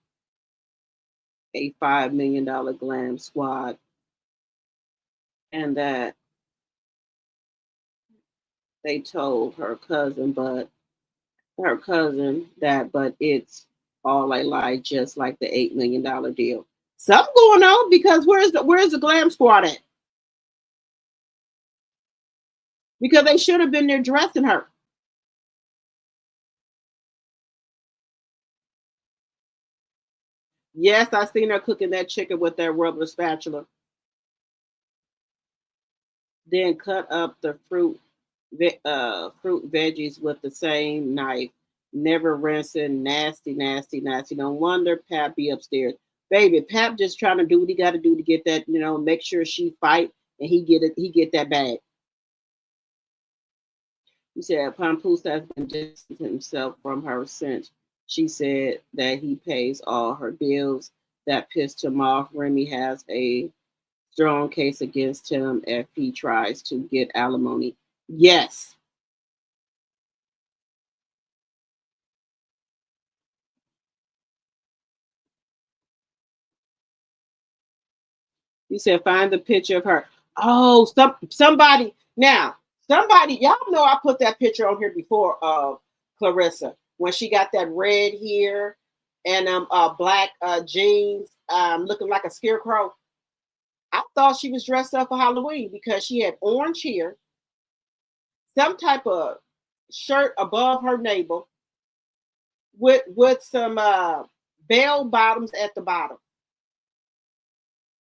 a $5 million glam squad and that they told her cousin that, but it's all a lie, just like the $8 million deal. Something going on because where's the glam squad at? Because they should have been there dressing her. Yes, I seen her cooking that chicken with that rubber spatula. Then cut up the fruit veggies with the same knife. Never rinsing. Nasty, nasty, nasty. No wonder Pap be upstairs. Baby, Pap just trying to do what he got to do to get that, make sure she fight and he get it. He get that bag. He said Pampus has been distancing himself from her since she said that he pays all her bills. That pissed him off. Remy has a strong case against him if he tries to get alimony. Yes. You said find the picture of her. Oh, somebody now. Somebody, y'all know I put that picture on here before of Claressa when she got that red hair and black jeans, looking like a scarecrow. I thought she was dressed up for Halloween because she had orange hair, some type of shirt above her navel, with some bell bottoms at the bottom.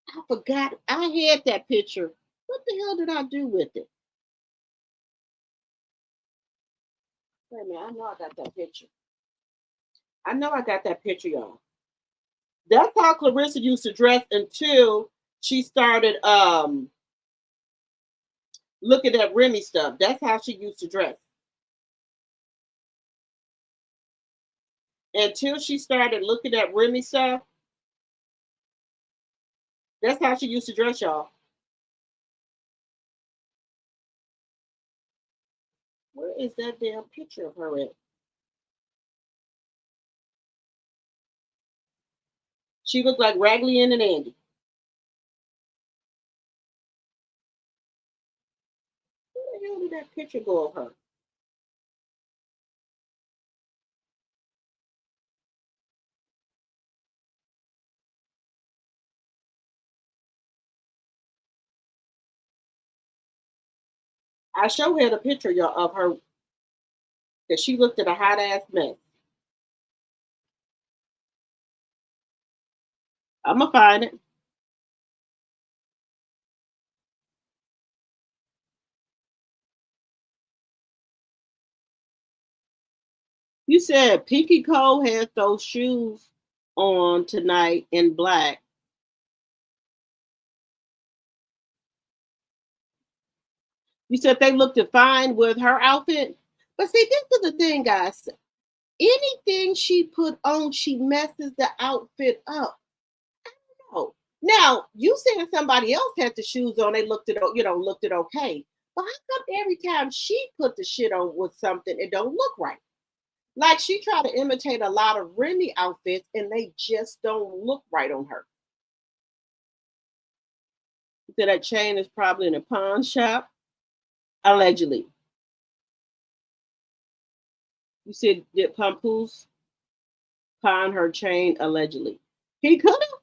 I forgot. I had that picture. What the hell did I do with it? Wait a minute. I know I got that picture. I know I got that picture, y'all. That's how Claressa used to dress until she started looking at Remy stuff. That's how she used to dress. Until she started looking at Remy stuff, that's how she used to dress, y'all. Where is that damn picture of her at? She looked like Raggedy Ann and Andy. Where the hell did that picture go of her? I showed her the picture, y'all, of her that she looked at a hot ass mess. I'm gonna find it. You said Pinky Cole had those shoes on tonight in black. You said they looked fine with her outfit. But see, this is the thing, guys. Anything she put on, she messes the outfit up. Oh, now you saying somebody else had the shoes on, they looked it okay. But how come every time she put the shit on with something, it don't look right? Like she tried to imitate a lot of Remy outfits, and they just don't look right on her. So that chain is probably in a pawn shop, allegedly. You said did Pampus pawn her chain allegedly? He could have,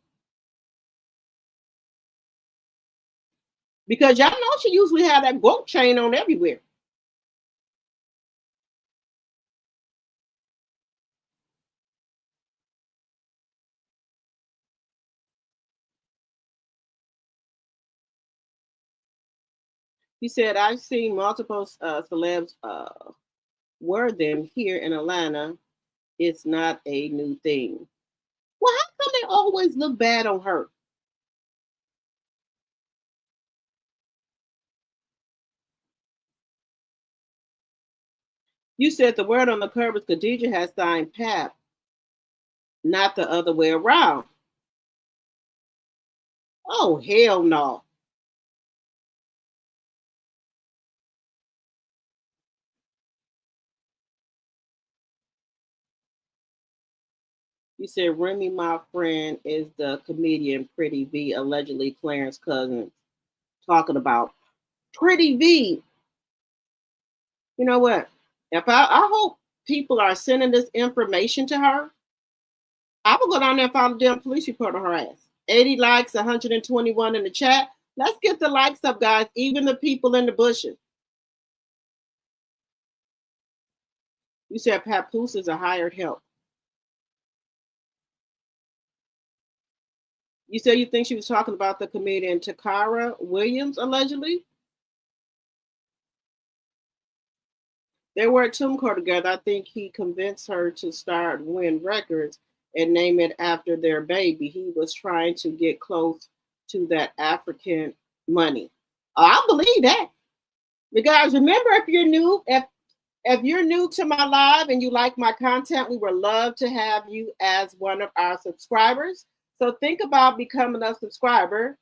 because y'all know she usually have that gold chain on everywhere. He said, I've seen multiple celebs wear them here in Atlanta. It's not a new thing. Well, how come they always look bad on her? You said the word on the curb is Khadijah has signed Pap, not the other way around. Oh, hell no. You said Remy, my friend, is the comedian Pretty V, allegedly Clarence cousin, talking about Pretty V. You know what? I hope people are sending this information to her, I will go down there and file a damn police report on her ass. 80 likes, 121 in the chat. Let's get the likes up, guys. Even the people in the bushes. You said Papoose is a hired help. You said you think she was talking about the comedian Takara Williams, allegedly? They were at TuneCore together. I think he convinced her to start Win Records and name it after their baby. He was trying to get close to that African money. I believe that. You guys, remember, if you're new to my live and you like my content, we would love to have you as one of our subscribers. So think about becoming a subscriber.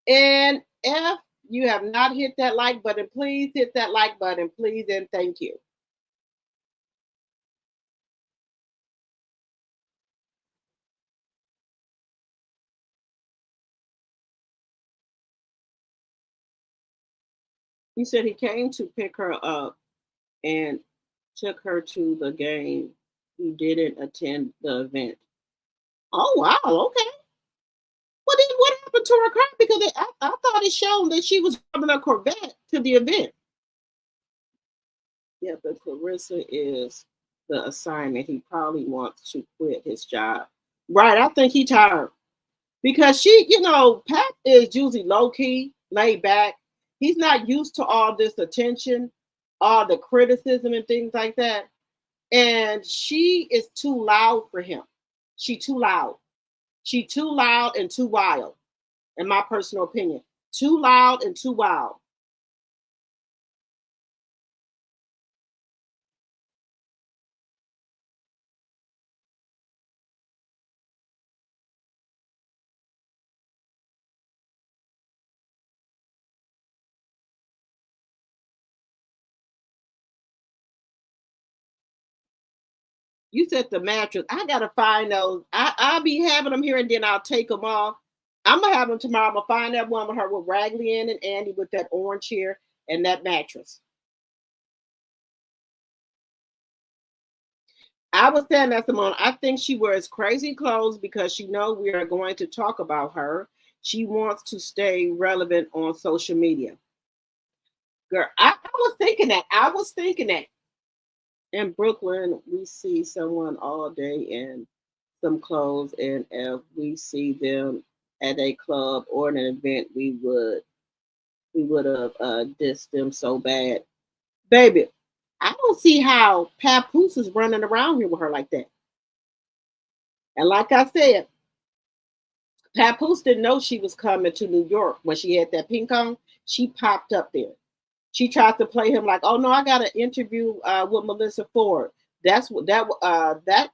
And if you have not hit that like button, please hit that like button, please, and thank you. He said he came to pick her up and took her to the game. He didn't attend the event. Oh, wow. Okay. Well, then what happened to her car? Because I thought it showed that she was driving a Corvette to the event. Yeah, but Claressa is the assignment. He probably wants to quit his job. Right. I think he's tired. Because she, Pat is usually low-key, laid back. He's not used to all this attention, all the criticism and things like that. And she is too loud for him. She too loud. She too loud and too wild, in my personal opinion. Too loud and too wild. You said the mattress. I gotta find those. I'll be having them here and then I'll take them off. I'm gonna have them tomorrow. I'm gonna find that one with her with Raggly in and Andy with that orange chair and that mattress. I was saying that, Simone. I think she wears crazy clothes because she knows we are going to talk about her. She wants to stay relevant on social media. Girl, I was thinking that. I was thinking that. In Brooklyn, we see someone all day in some clothes, and if we see them at a club or an event, we would have dissed them so bad, baby. I don't see how Papoose is running around here with her like that. And like I said, Papoose didn't know she was coming to New York when she had that pink on. She popped up there. She tried to play him like, "Oh no, I got an interview with Melissa Ford." That's what that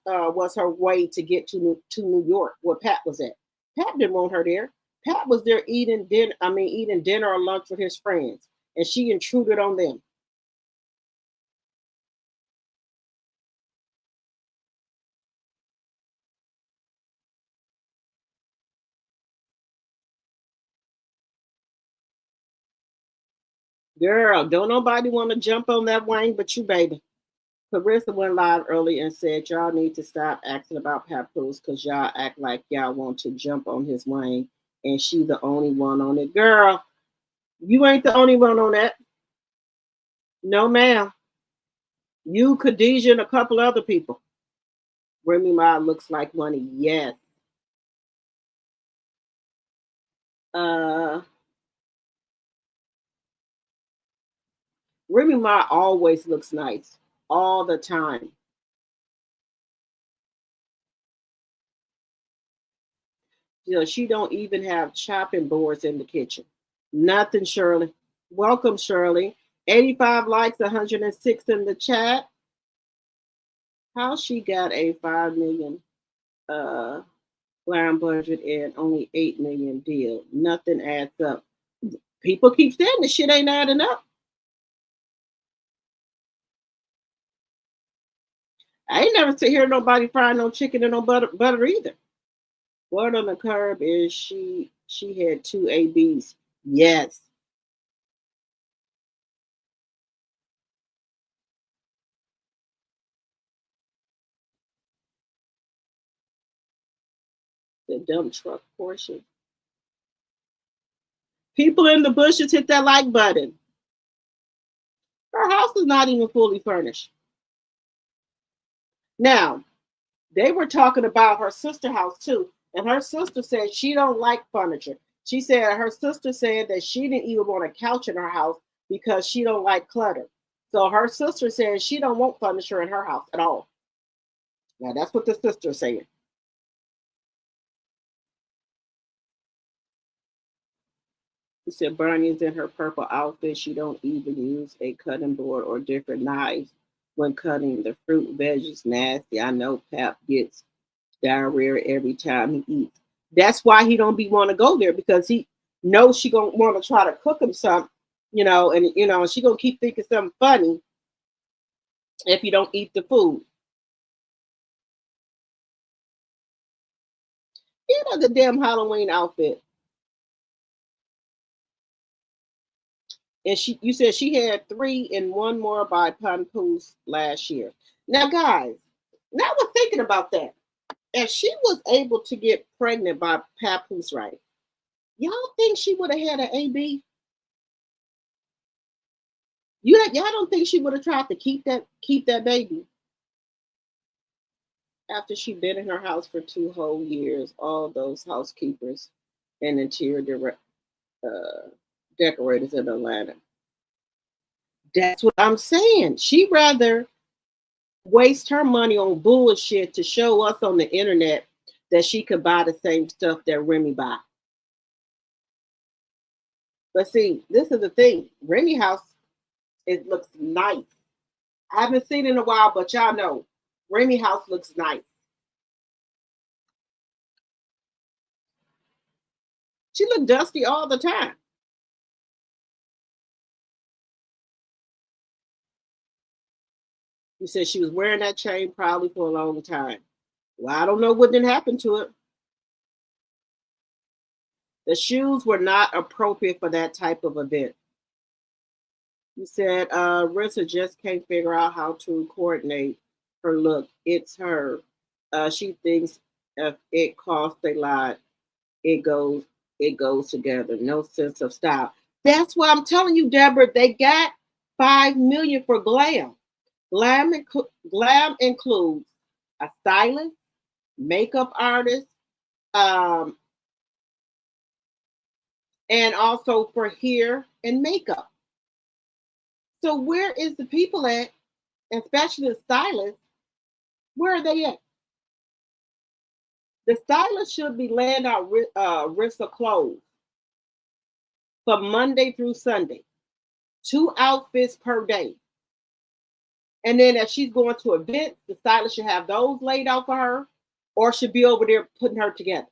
was her way to get to New York, where Pat was at. Pat didn't want her there. Pat was there eating dinner or lunch with his friends, and she intruded on them. Girl, don't nobody want to jump on that wing but you, baby. Claressa went live early and said, y'all need to stop asking about Papoose because y'all act like y'all want to jump on his wing and she the only one on it. Girl, you ain't the only one on that. No, ma'am. You, Khadijah, and a couple other people. Remy Ma looks like money. Yes. Remy Ma always looks nice. All the time. She don't even have chopping boards in the kitchen. Nothing, Shirley. Welcome, Shirley. 85 likes, 106 in the chat. How she got a 5 million clown budget and only 8 million deal? Nothing adds up. People keep saying this shit ain't adding up. I ain't never hear nobody frying no chicken and no butter either. Word on the curb is she had 2 ABs. Yes. The dump truck portion. People in the bushes hit that like button. Her house is not even fully furnished. Now, they were talking about her sister house too. And her sister said she don't like furniture. She said her sister said that she didn't even want a couch in her house because she don't like clutter. So her sister said she don't want furniture in her house at all. Now that's what the sister saying. She said Bernie's in her purple outfit. She don't even use a cutting board or different knives when cutting. The fruit veggies nasty. I know Pap gets diarrhea every time he eats. That's why he don't be want to go there, because he knows she gonna want to try to cook him something, and she gonna keep thinking something funny if you don't eat the food. The damn Halloween outfit. And you said she had 3 and 1 more by Papoose last year. Now, guys, now we're thinking about that. If she was able to get pregnant by Papoose, right? Y'all think she would have had an AB? Y'all don't think she would have tried to keep that baby after she'd been in her house for 2 whole years? All those housekeepers and interior decorators in Atlanta. That's what I'm saying. She'd rather waste her money on bullshit to show us on the internet that she could buy the same stuff that Remy buy. But see, this is the thing. Remy house, it looks nice. I haven't seen it in a while, but y'all know Remy house looks nice. She looked dusty all the time. You said she was wearing that chain probably for a long time. Well, I don't know what didn't happen to it. The shoes were not appropriate for that type of event. You said Rissa just can't figure out how to coordinate her look. It's her. She thinks if it costs a lot, it goes together. No sense of style. That's why I'm telling you, Deborah, they got $5 million for glam. Glam includes a stylist, makeup artist, and also for hair and makeup. So where is the people at, especially the stylists? Where are they at? The stylist should be laying out wrists of clothes for Monday through Sunday, 2 outfits per day. And then if she's going to events, the stylist should have those laid out for her, or should be over there putting her together.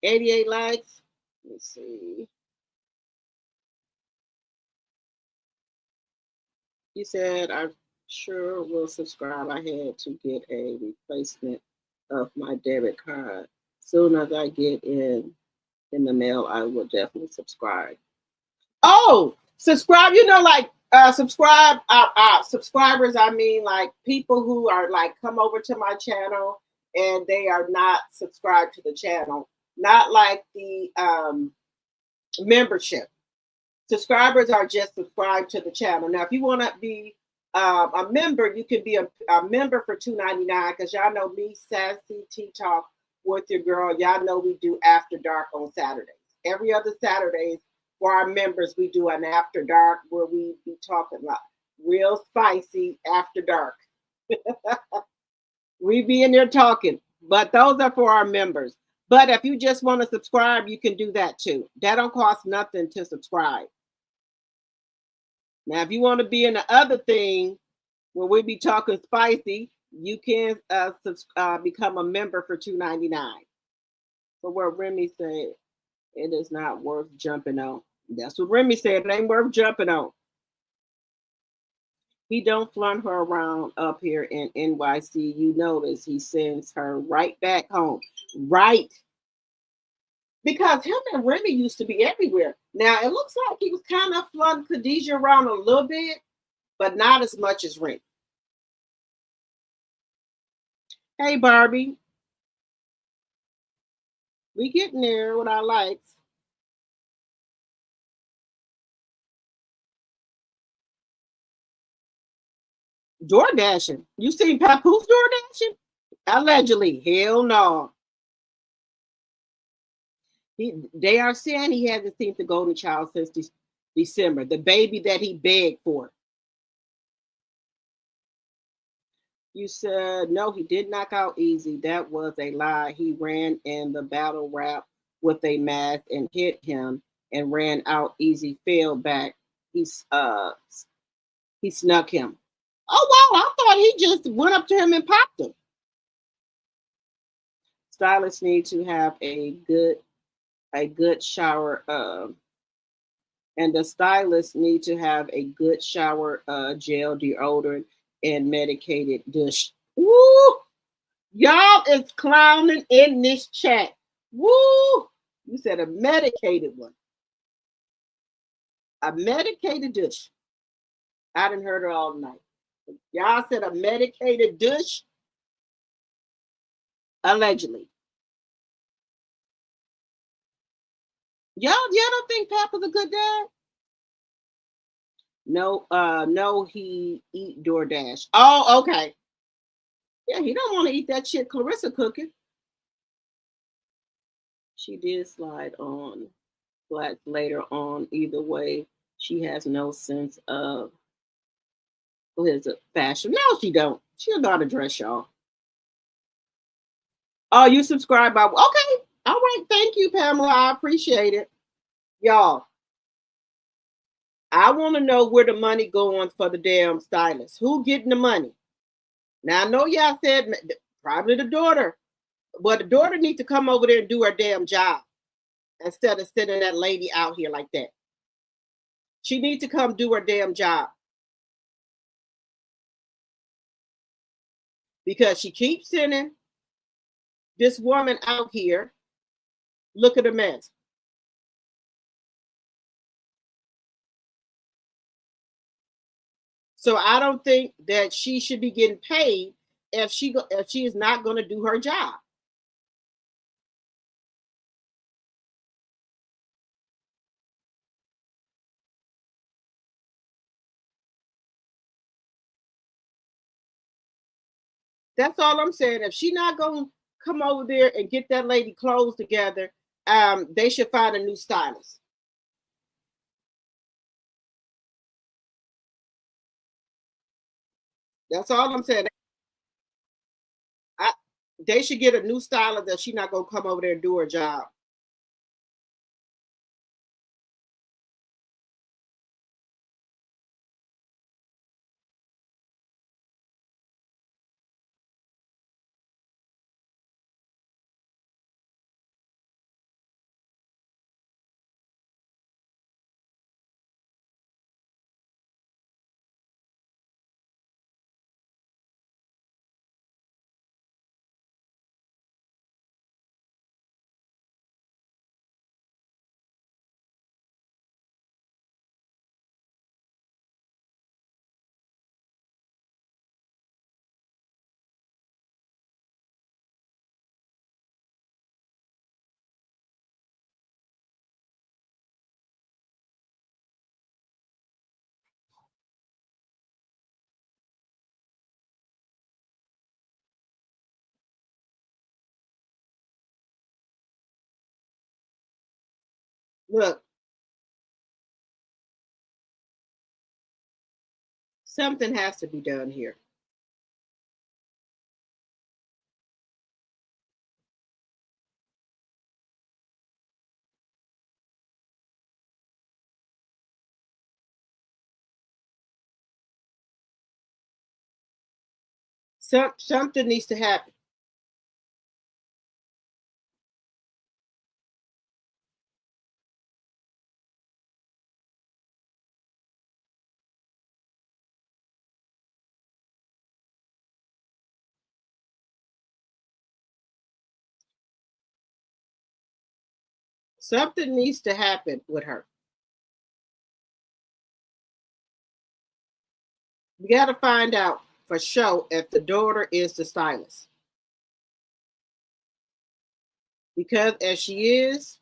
$88 likes. Let's see. You said I sure will subscribe. I had to get a replacement of my debit card. Soon as I get in the mail, I will definitely subscribe. Oh, subscribe! Subscribers. I mean, like people who are like come over to my channel and they are not subscribed to the channel. Not like the membership. Subscribers are just subscribed to the channel. Now, if you want to be a member, you can be a member for $2.99, because y'all know me, Sassy Tea Talk with your girl. Y'all know we do After Dark on Saturdays. Every other Saturdays for our members, we do an After Dark where we be talking like real spicy after dark. We be in there talking, but those are for our members. But if you just want to subscribe, you can do that too. That don't cost nothing to subscribe. Now, if you want to be in the other thing where we be talking spicy, you can become a member for $2.99. So what Remy said, it is not worth jumping on. That's what Remy said. It ain't worth jumping on. He don't flaunt her around up here in NYC. You notice he sends her right back home. Right. Because him and Remy used to be everywhere. Now, it looks like he was kind of flaunting Khadijah around a little bit, but not as much as Remy. Hey, Barbie. We getting there with our likes. Door dashing. You seen Papoose door dashing? Allegedly. Hell no. They are saying he hasn't seen the golden child since December. The baby that he begged for. You said, no, he did knock out Easy. That was a lie. He ran in the battle rap with a mask and hit him and ran out. Easy fell back. He snuck him. Oh, wow. I thought he just went up to him and popped him. Stylists need to have a good shower. And the stylists need to have a good shower, gel, deodorant, and medicated douche. Woo! Y'all is clowning in this chat. Woo! You said a medicated one. A medicated douche. I didn't heard it all night. Y'all said a medicated douche. Allegedly. Y'all don't think Papa's a good dad? No, he eat DoorDash. Oh, okay. Yeah, he don't want to eat that shit Claressa cooking. She did slide on Black later on. Either way, she has no sense of his fashion. No, she don't. She don't know how to dress, y'all. Oh, you subscribe by okay. All right, thank you, Pamela. I appreciate it. Y'all, I want to know where the money going for the damn stylist. Who getting the money? Now I know y'all said probably the daughter, but the daughter needs to come over there and do her damn job instead of sending that lady out here like that. She needs to come do her damn job because she keeps sending this woman out here. Look at the mess. So I don't think that she should be getting paid if she is not going to do her job. That's all I'm saying. If she's not going to come over there and get that lady clothes together, they should find a new stylist. That's all I'm saying. They should get a new stylist that she's not going to come over there and do her job. Look, something has to be done here. Something needs to happen. Something needs to happen with her. We got to find out for sure if the daughter is the stylist. Because as she is,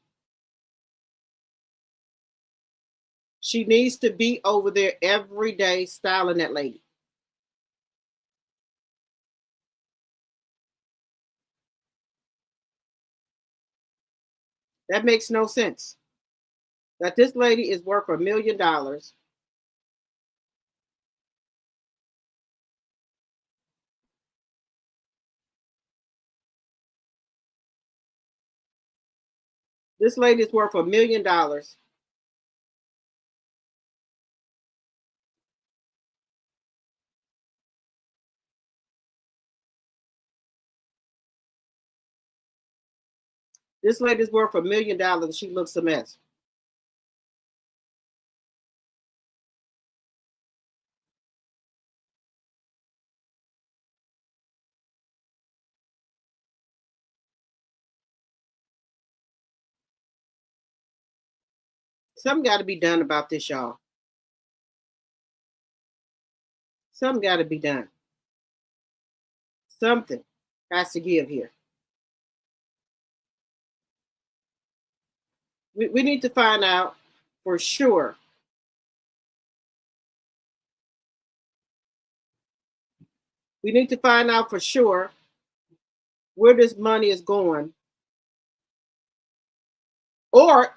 she needs to be over there every day styling that lady. That makes no sense. That this lady is worth $1 million. This lady is worth $1 million. This lady's worth $1 million. She looks a mess. Something got to be done about this, y'all. Something got to be done. Something has to give here. We need to find out for sure. We need to find out for sure where this money is going. Or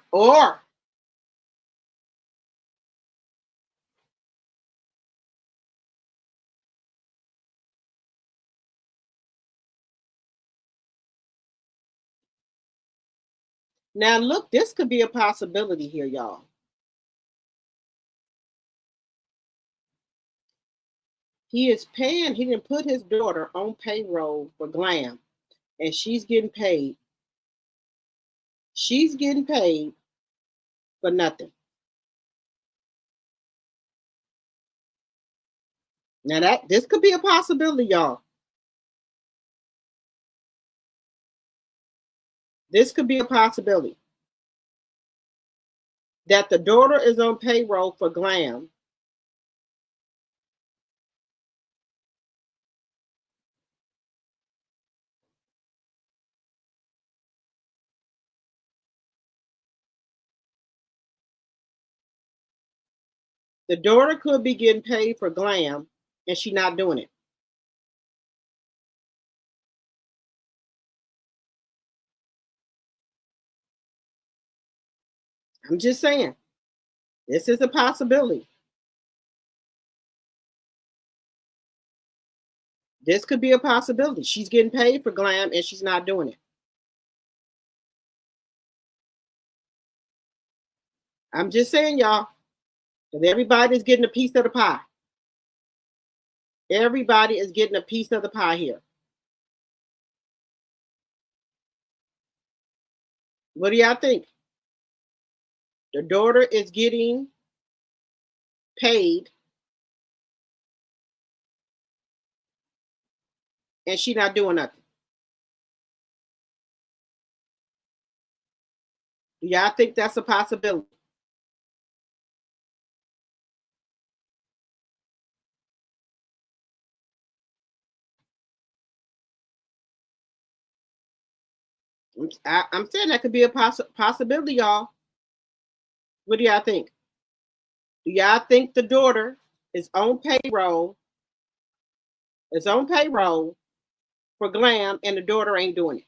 now look, this could be a possibility here, y'all. He is paying, he didn't put his daughter on payroll for glam, and she's getting paid. She's getting paid for nothing. Now this could be a possibility, y'all. This could be a possibility. That the daughter is on payroll for glam. The daughter could be getting paid for glam and she's not doing it. I'm just saying, this is a possibility. This could be a possibility. She's getting paid for glam and she's not doing it. I'm just saying, y'all, that everybody's getting a piece of the pie. Everybody is getting a piece of the pie here. What do y'all think? The daughter is getting paid and she's not doing nothing. Do y'all think that's a possibility? I'm saying that could be a possibility, y'all. What do y'all think? Do y'all think the daughter is on payroll? Is on payroll for glam and the daughter ain't doing it?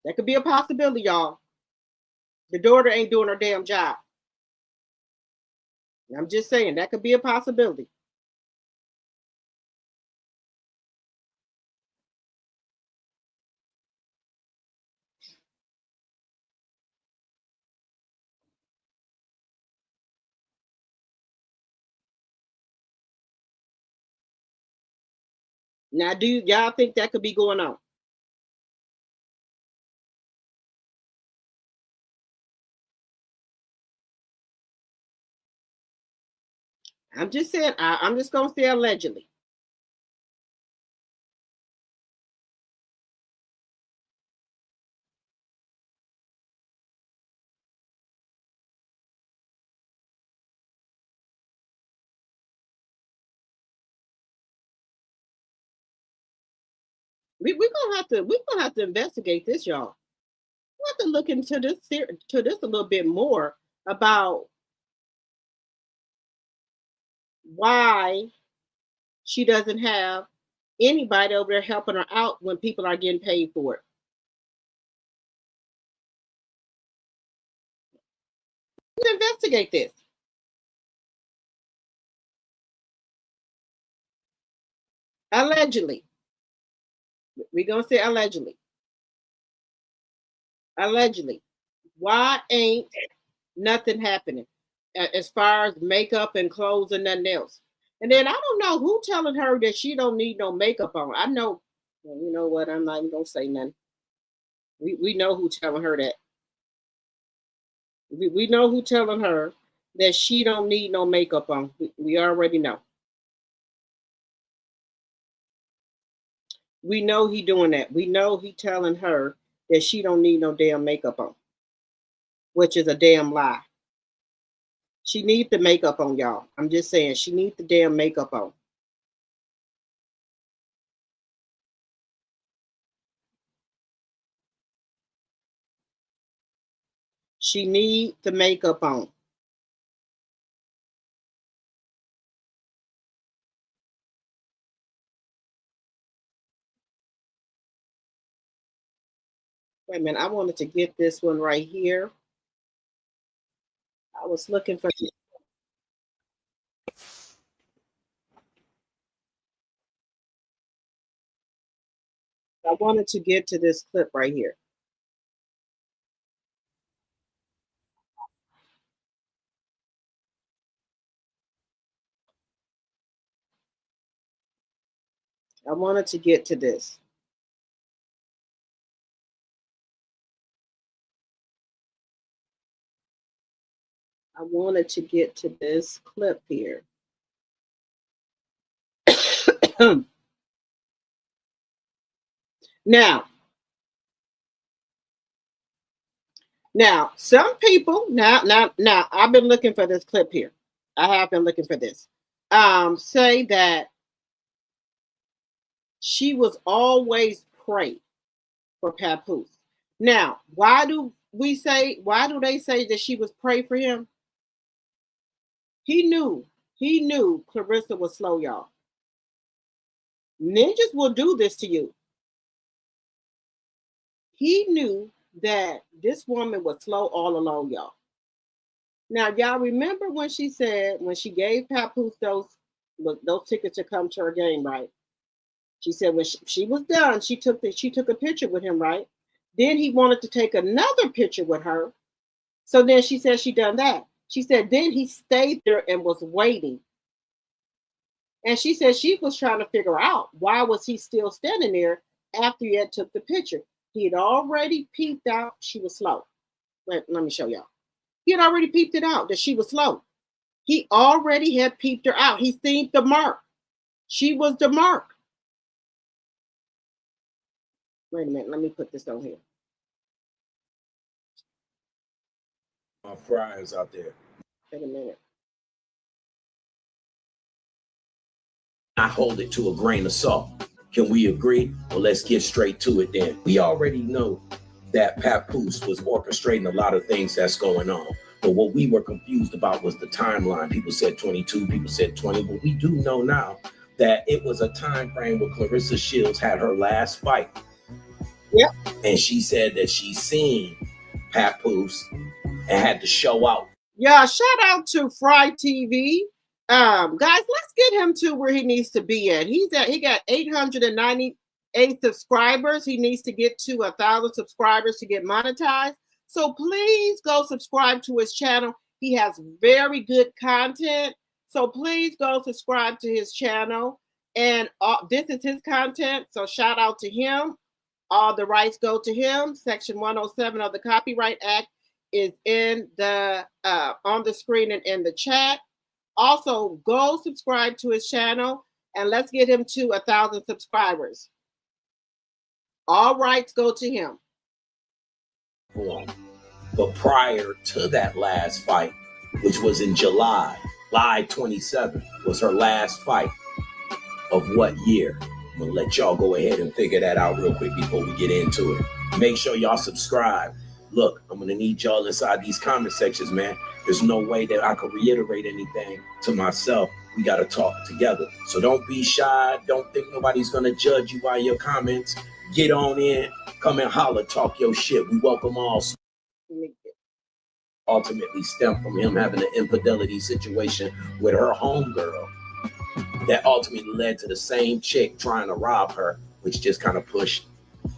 That could be a possibility, y'all. The daughter ain't doing her damn job. I'm just saying that could be a possibility. Now, do y'all think that could be going on? I'm just saying, I'm just going to say allegedly. We're gonna have to investigate this, y'all. We have to look into this a little bit more about why she doesn't have anybody over there helping her out when people are getting paid for it. to investigate this. Allegedly. We're going to say allegedly. Allegedly. Why ain't nothing happening as far as makeup and clothes and nothing else? And then I don't know who telling her that she don't need no makeup on. I know, well, you know what? I'm not even going to say nothing. We know who telling her that. We know who telling her that she don't need no makeup on. We already know. We know he doing that. We know he telling her that she don't need no damn makeup on, which is a damn lie. She needs the makeup on, y'all. I'm just saying, she needs the damn makeup on. She needs the makeup on. Wait a minute, I wanted to get this one right here. I was looking for. I wanted to get to this clip right here. I wanted to get to this. I wanted to get to this clip here. Now, some people, now, I've been looking for this clip here. I have been looking for this. Say that she was always prey for Papoose. Now, why do they say that she was prey for him? He knew Claressa was slow, y'all. Ninjas will do this to you. He knew that this woman was slow all along, y'all. Now, y'all remember when she said, when she gave Papoose those tickets to come to her game, right? She said when she was done, she took a picture with him, right? Then he wanted to take another picture with her. So then she said she done that. She said then he stayed there and was waiting. And she said she was trying to figure out why was he still standing there after he had took the picture. He had already peeped out she was slow. Let me show y'all. He had already peeped it out that she was slow. He already had peeped her out. He seen the mark. She was the mark. Wait a minute. Let me put this on here. My fries out there. Wait a minute. I hold it to a grain of salt. Can we agree? Well, let's get straight to it then. We already know that Papoose was orchestrating a lot of things that's going on. But what we were confused about was the timeline. People said 22, people said 20. But we do know now that it was a time frame where Claressa Shields had her last fight. Yep. And she said that she seen Papoose and had to show out. Yeah, shout out to Fry TV. Guys, let's get him to where he needs to be at. He got 898 subscribers. He needs to get to 1,000 subscribers to get monetized. So please go subscribe to his channel. He has very good content. So please go subscribe to his channel. And this is his content. So shout out to him. All the rights go to him. Section 107 of the Copyright Act is in the on the screen and in the chat. Also, go subscribe to his channel and let's get him to 1,000 subscribers. All rights go to him. But prior to that last fight, which was in July 27th, was her last fight of what year? I'm gonna let y'all go ahead and figure that out real quick before we get into it. Make sure y'all subscribe. Look, I'm gonna need y'all inside these comment sections, man. There's no way that I could reiterate anything to myself. We gotta talk together. So don't be shy. Don't think nobody's gonna judge you by your comments. Get on in, come and holler, talk your shit. We welcome all. ultimately stemmed from him having an infidelity situation with her homegirl that ultimately led to the same chick trying to rob her, which just kind of pushed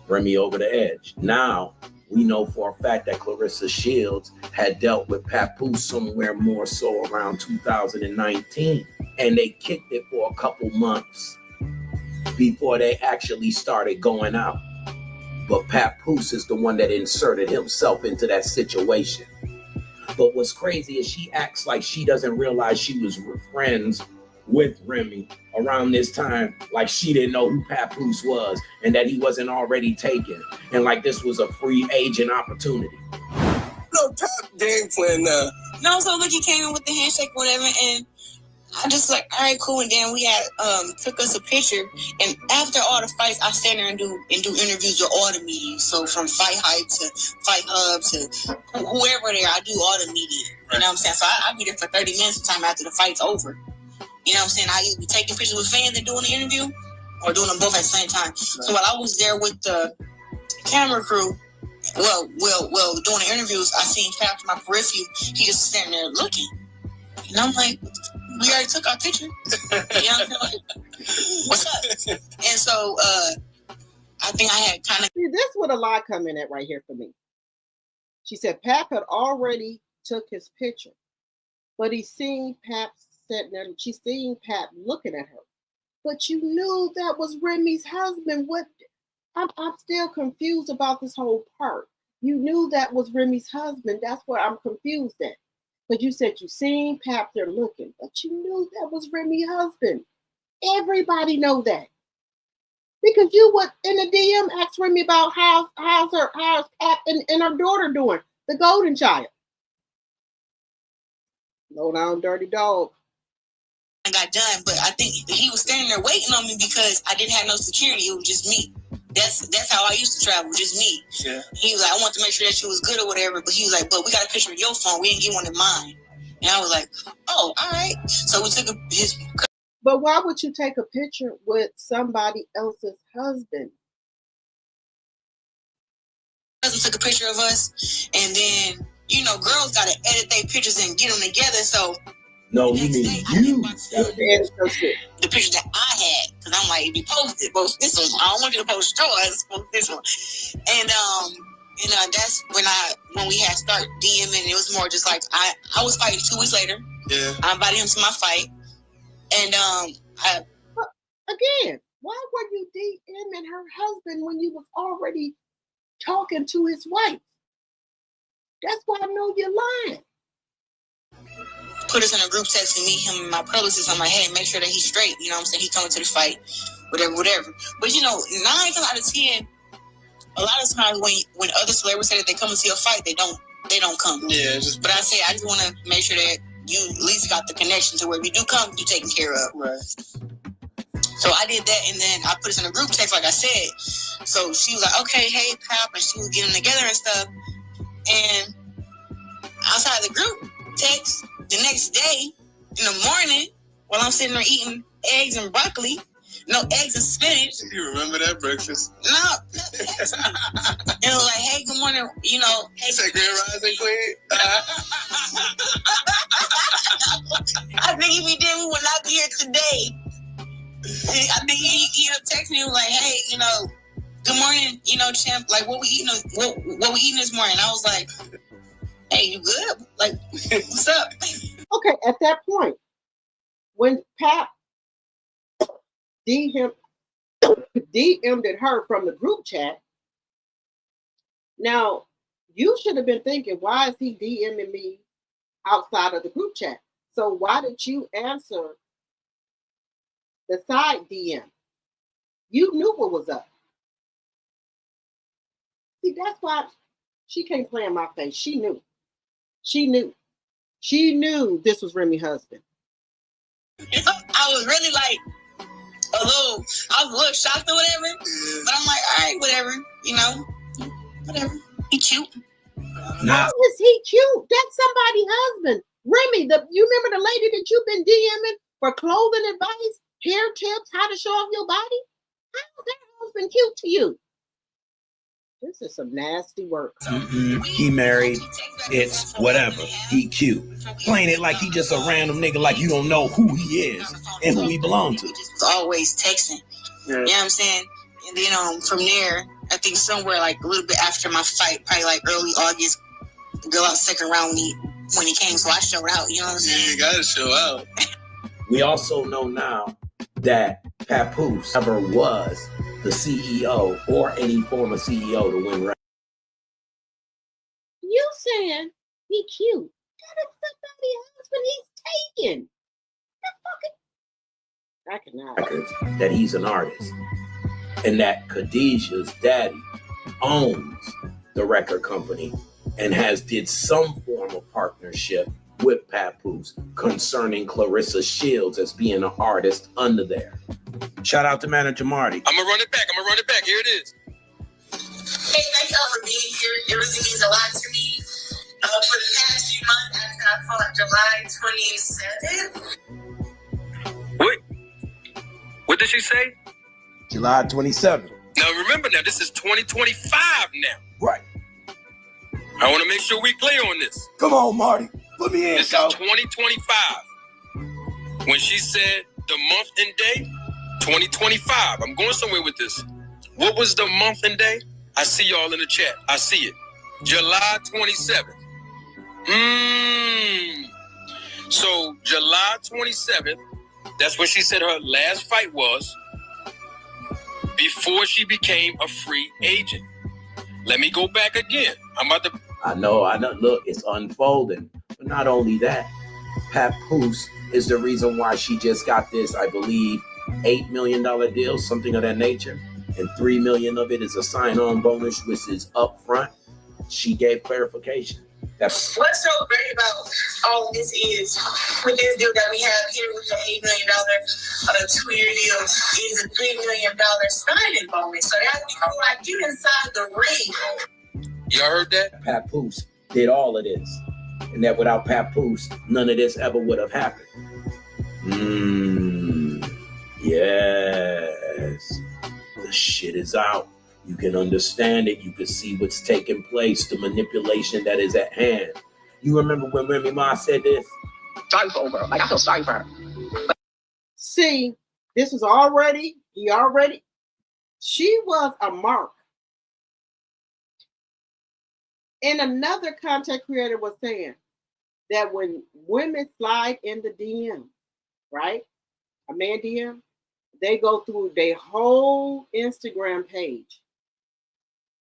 Remy over the edge. Now, we know for a fact that Claressa Shields had dealt with Papoose somewhere more so around 2019. And they kicked it for a couple months before they actually started going out. But Papoose is the one that inserted himself into that situation. But what's crazy is she acts like she doesn't realize she was friends with Remy around this time, like she didn't know who Papoose was and that he wasn't already taken, and like this was a free agent opportunity. No top game plan now. No, so look, he came in with the handshake, whatever, and I just like, all right, cool. And then we had took us a picture, and after all the fights, I stand there and do interviews with all the media. So from Fight Hype to Fight Hub to whoever there, I do all the media. You know what I'm saying? So I be there for 30 minutes of time after the fight's over. You know what I'm saying? I either be taking pictures with fans and doing the interview, or doing them both at the same time. Right. So while I was there with the camera crew, well, doing the interviews, I seen Pat from my periphery. He just standing there looking, and I'm like, we already took our picture. You know what I'm saying? Like, what's up? And so I think I had kind of. See, this is what a lie come in at right here for me. She said Pap had already took his picture, but he seen Pap sitting there. She seen Pap looking at her, but you knew that was Remy's husband. What? I'm still confused about this whole part. You knew that was Remy's husband. That's what I'm confused at. But you said you seen Pap there looking, but you knew that was Remy's husband. Everybody know that. Because you would in the DM ask Remy about how's Pap and her daughter doing, the golden child. Low down dirty dog. I got done, but I think he was standing there waiting on me because I didn't have no security. It was just me. That's how I used to travel, just me. Yeah. He was like, I want to make sure that she was good or whatever, but he was like, but we got a picture of your phone. We didn't get one of mine. And I was like, oh, all right. So we took his. But why would you take a picture with somebody else's husband? Cousin took a picture of us, and then, you know, girls got to edit their pictures and get them together. So. No, you mean you. The picture that I had, because I'm like, if you post this one, I don't want you to post yours, post this one. And you know, that's when we had start DMing. It was more just like I was fighting 2 weeks later. Yeah. I invited him to my fight, and again, why were you DMing her husband when you was already talking to his wife? That's why I know you're lying. Put us in a group text and meet him and my publicist. I'm like, hey, make sure that he's straight. You know what I'm saying? He coming to the fight, whatever. But, you know, 9 times out of 10, a lot of times when other celebrities say that they come to see a fight, they don't come. Yeah. But I say, I just want to make sure that you at least got the connection to where if you do come, you're taken care of. Right. So I did that, and then I put us in a group text, like I said. So she was like, okay, hey, Pap, and she was getting together and stuff. And outside the group text, the next day, in the morning, while I'm sitting there eating eggs and broccoli, no eggs and spinach. You remember that breakfast? No. It was like, hey, good morning, you know. Hey, say Grand Rising, Queen. I think if he did, we would not be here today. I think he texted me like, hey, you know, good morning, you know, champ. Like, what we eating this morning? I was like, hey, you good? Like, what's up? Okay, at that point, when Pat DM'd her from the group chat, now you should have been thinking, why is he DMing me outside of the group chat? So why did you answer the side DM? You knew what was up. See, that's why she can't play in my face. She knew this was Remy's husband. I was really like I was a little shocked or whatever, but I'm like, all right, whatever, you know, whatever. He cute. How is he cute? That's somebody's husband. Remy, you remember the lady that you've been DMing for clothing advice, hair tips, how to show off your body? How is that husband cute to you? This is some nasty work. He married. It's whatever. He cute. Playing it like he just a random nigga, like you don't know who he is and who he belongs to. Always texting. You know what I'm saying? And then from there, I think somewhere like a little bit after my fight, probably like early August, the girl out second round me when he came, so I showed out. You know what I'm saying? You gotta show out. We also know now that Papoose never was the CEO or any former CEO to win. You saying he cute? That is somebody's husband he's taken. I cannot. That he's an artist, and that Khadijah's daddy owns the record company and did some form of partnership with Papoose concerning Claressa Shields as being an artist under there. Shout out to manager Marty. I'm gonna run it back. Here it is. Hey, thank y'all for being here. It really means a lot to me. For the past few months, after I fought July 27th. What? What did she say? July 27th. Now remember, this is 2025 now. Right. I want to make sure we clear on this. Come on, Marty. Put me in. This is 2025. When she said the month and day, 2025. I'm going somewhere with this. What was the month and day? I see y'all in the chat. I see it. July 27th. So July 27th, that's when she said her last fight was before she became a free agent. Let me go back again. I know. Look, it's unfolding. But not only that, Papoose is the reason why she just got this, I believe, $8 million deal, something of that nature. And $3 million of it is a sign-on bonus, which is upfront. She gave clarification. What's so great about all of this is with this deal that we have here with the $8 million on a 2-year deal is a $3 million signing bonus. So that means like you inside the ring. Y'all heard that? Papoose did all of this. And that without Papoose, none of this ever would have happened. Yes. The shit is out. You can understand it. You can see what's taking place, the manipulation that is at hand. You remember when Remy Ma said this? Sorry for her. Like, I feel sorry for her. See, this was she was a mark. And another content creator was saying that when women slide in the DM, right? A man DM, they go through their whole Instagram page,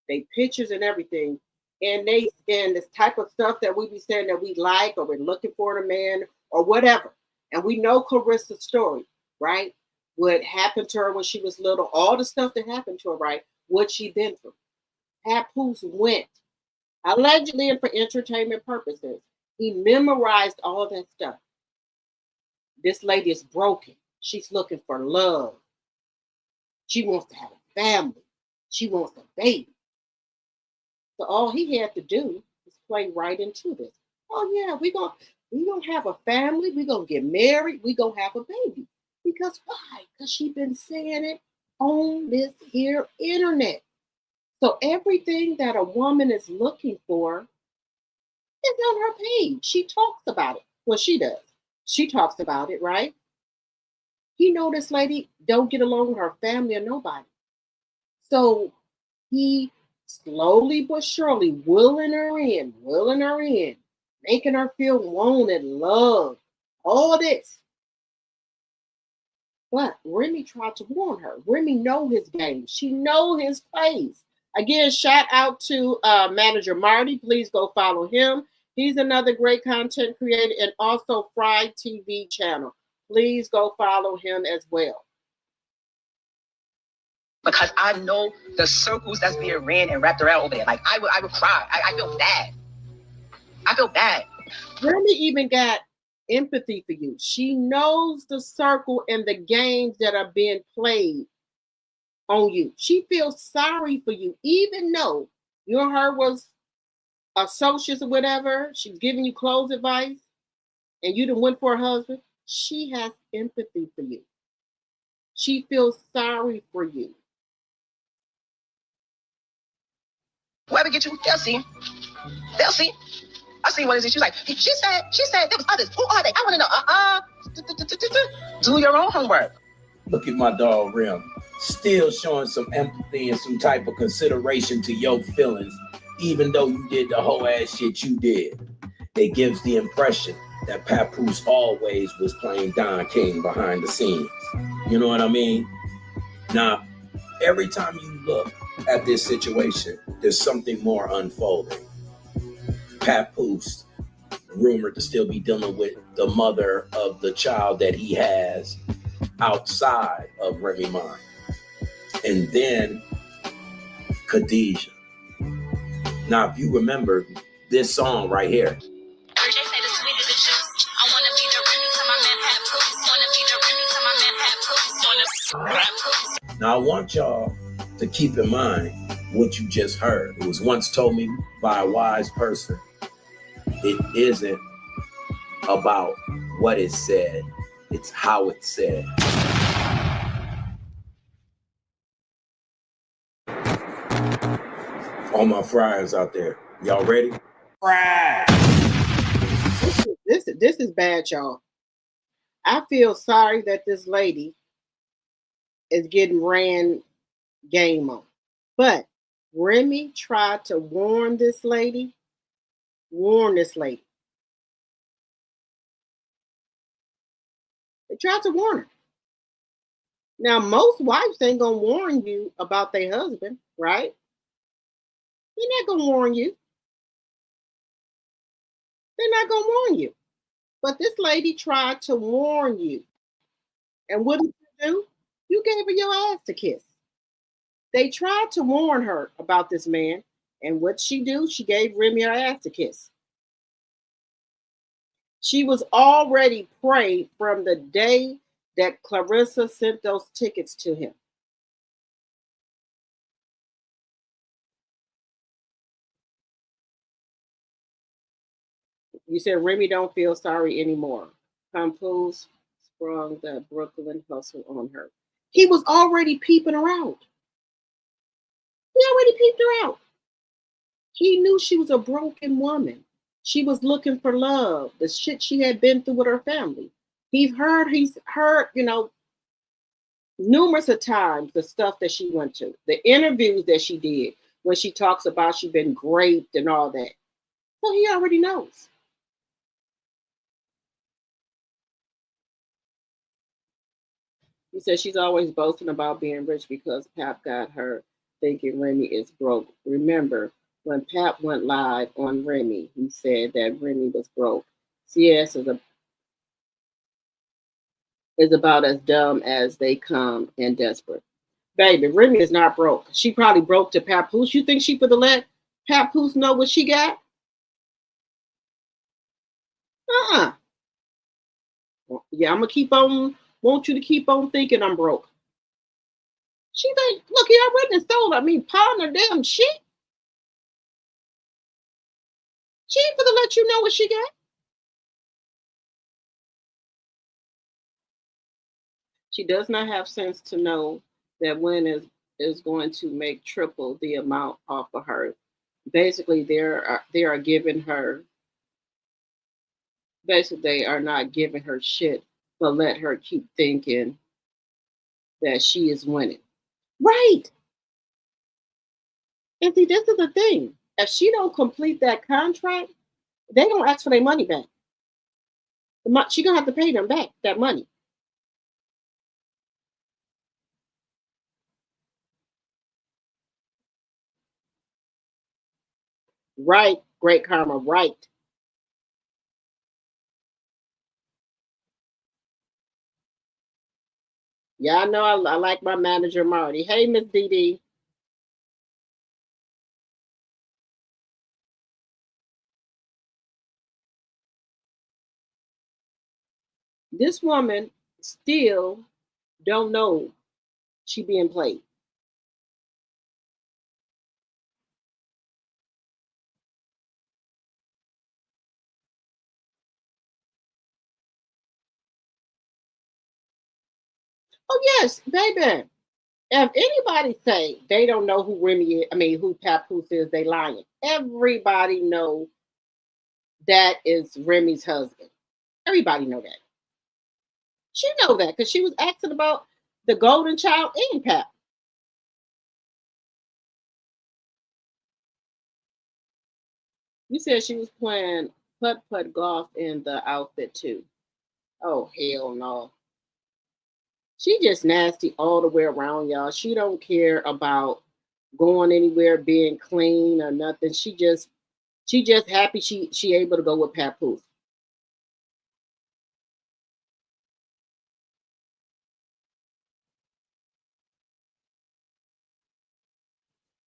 they pictures and everything, and this type of stuff that we be saying that we like or we're looking for in a man or whatever. And we know Claressa's story, right? What happened to her when she was little, all the stuff that happened to her, right? What she been through. Papoose went, allegedly and for entertainment purposes. He memorized all that stuff. This lady is broken. She's looking for love. She wants to have a family. She wants a baby. So all he had to do is play right into this. Oh yeah, we gonna have a family. We gonna get married. We gonna have a baby. Because why? Because she been saying it on this here internet. So everything that a woman is looking for is on her page. She talks about it. Well, she does. She talks about it, right? He know this lady don't get along with her family or nobody. So he slowly but surely willing her in, making her feel wanted, loved, all this. But Remy tried to warn her. Remy know his game. She know his plays. Again, shout out to manager Marty. Please go follow him. He's another great content creator, and also Fried TV channel. Please go follow him as well. Because I know the circles that's being ran and wrapped around over there. Like, I would cry. I feel bad. I feel bad. Remy even got empathy for you. She knows the circle and the games that are being played on you. She feels sorry for you, even though you and her was associates or whatever. She's giving you clothes advice, and you done went for a husband. She has empathy for you. She feels sorry for you. Whoever get you, they'll see. They'll see. I see what is it. She's like, she said there was others. Who are they? I want to know. Do your own homework. Look at my dog Rim. Still showing some empathy and some type of consideration to your feelings, even though you did the whole ass shit you did. It gives the impression that Papoose always was playing Don King behind the scenes. You know what I mean? Now, every time you look at this situation, there's something more unfolding. Papoose, rumored to still be dealing with the mother of the child that he has outside of Remy Ma. And then Khadijah. Now, if you remember this song right here. Now, I want y'all to keep in mind what you just heard. It was once told me by a wise person. It isn't about what is said, it's how it's said. All my fryers out there, y'all ready? Right. This is bad, y'all. I feel sorry that this lady is getting ran game on. But Remy tried to warn this lady. They tried to warn her. Now, most wives ain't gonna warn you about their husband, right? They're not gonna warn you. They're not gonna warn you. But this lady tried to warn you. And what did you do? You gave her your ass to kiss. They tried to warn her about this man. And what she do? She gave Remy her ass to kiss. She was already prayed from the day that Claressa sent those tickets to him. You said Remy don't feel sorry anymore. Papoose sprung the Brooklyn hustle on her. He was already peeping her out. He already peeped her out. He knew she was a broken woman. She was looking for love, the shit she had been through with her family. He's heard, numerous of times the stuff that she went to, the interviews that she did when she talks about she'd been raped and all that. So he already knows. He said she's always boasting about being rich because Pap got her thinking Remy is broke. Remember, when Pap went live on Remy, he said that Remy was broke. CS is about as dumb as they come and desperate. Baby, Remy is not broke. She probably broke to Papoose. You think she could have let Papoose know what she got? Yeah, I'm gonna keep on. Want you to keep on thinking I'm broke. She think, look, he already stole. I mean, pawn her damn shit. She ain't gonna let you know what she got. She does not have sense to know that Wynn is going to make triple the amount off of her. Basically, they are giving her. Basically, they are not giving her shit, but let her keep thinking that she is winning. Right. And see, this is the thing. If she don't complete that contract, they don't ask for their money back. She gonna have to pay them back that money. Right, great karma, right. Yeah, I know I like my manager, Marty. Hey, Miss DD. This woman still don't know she being played. Oh, yes, baby. If anybody say they don't know who Remy is, I mean who Papoose is, they lying. Everybody know that is Remy's husband. Everybody know that. She know that because she was asking about the golden child and Pap. You said she was playing putt-putt golf in the outfit too. Oh hell no. She just nasty all the way around, y'all. She don't care about going anywhere, being clean or nothing. She just happy she able to go with Papoose.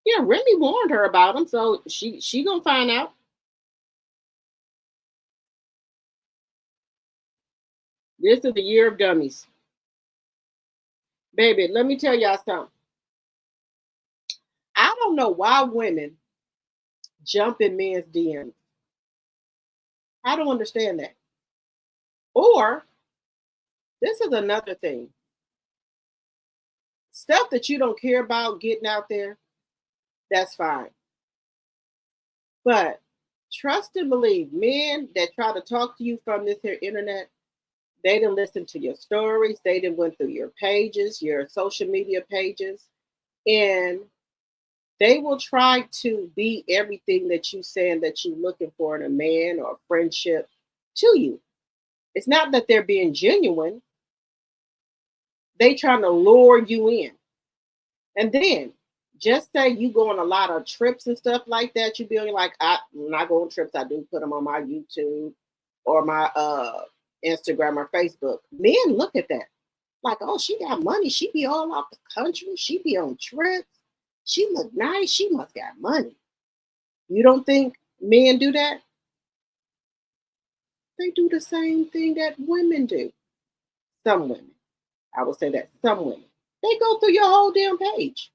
Yeah, Remy warned her about him, so she gonna find out. This is the year of dummies. Baby, let me tell y'all something. I don't know why women jump in men's DMs. I don't understand that. Or this is another thing. Stuff that you don't care about getting out there, that's fine. But trust and believe, men that try to talk to you from this here internet, they didn't listen to your stories, they didn't went through your pages, your social media pages, and they will try to be everything that you saying that you're looking for in a man or a friendship to you. It's not that they're being genuine. They trying to lure you in. And then just say you go on a lot of trips and stuff like that, you be like, when I go on trips, I do put them on my YouTube or my Instagram or Facebook. Men look at that. Like, oh, she got money. She be all out the country. She be on trips. She look nice. She must got money. You don't think men do that? They do the same thing that women do. Some women. I would say that some women. They go through your whole damn page.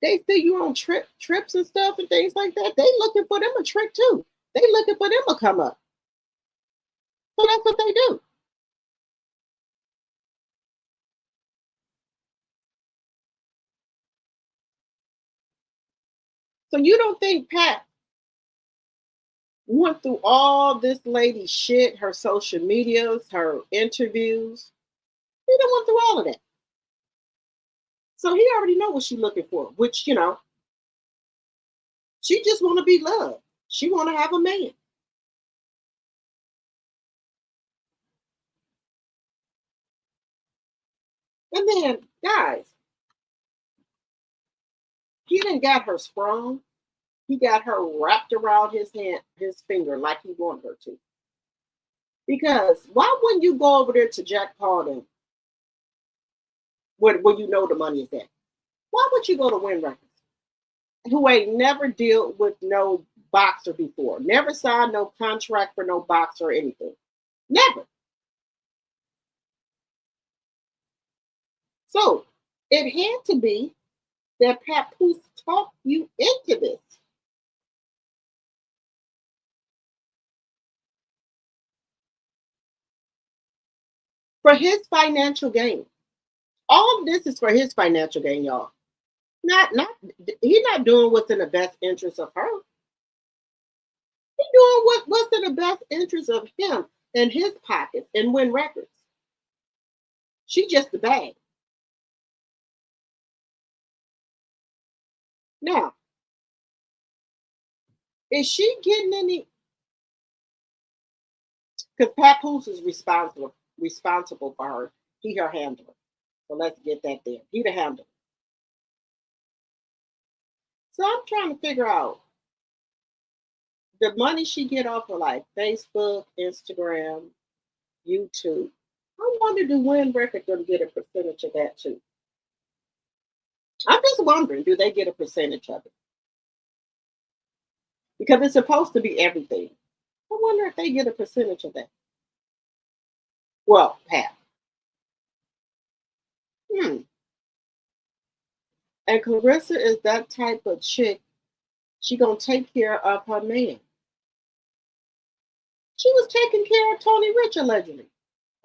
They see you on trips and stuff and things like that. They looking for them a trick too. They looking for them to come up. So that's what they do. So you don't think Pat went through all this lady's shit, her social medias, her interviews? He done went through all of that. So he already know what she's looking for, which, you know, she just want to be loved. She want to have a man. And then, guys, he done got her sprung. He got her wrapped around his hand, his finger, like he wanted her to. Because why wouldn't you go over there to Jack Paul where you know the money is at? Why would you go to Win Records, who ain't never dealt with no boxer before, never signed no contract for no boxer or anything? Never. So it had to be that Papoose talked you into this. For his financial gain. All of this is for his financial gain, y'all. He's not doing what's in the best interest of her. He's doing what's in the best interest of him and his pockets and Win Records. She just the bag. Now, is she getting any? Because Papoose is responsible for her. He her handler. So let's get that there. He the handler. So I'm trying to figure out the money she get off of like Facebook, Instagram, YouTube. I wonder do Win Records gonna get a percentage of that too? I'm just wondering, do they get a percentage of it? Because it's supposed to be everything. I wonder if they get a percentage of that. Well, half. And Claressa is that type of chick. She gonna take care of her man. She was taking care of Tony Rich allegedly.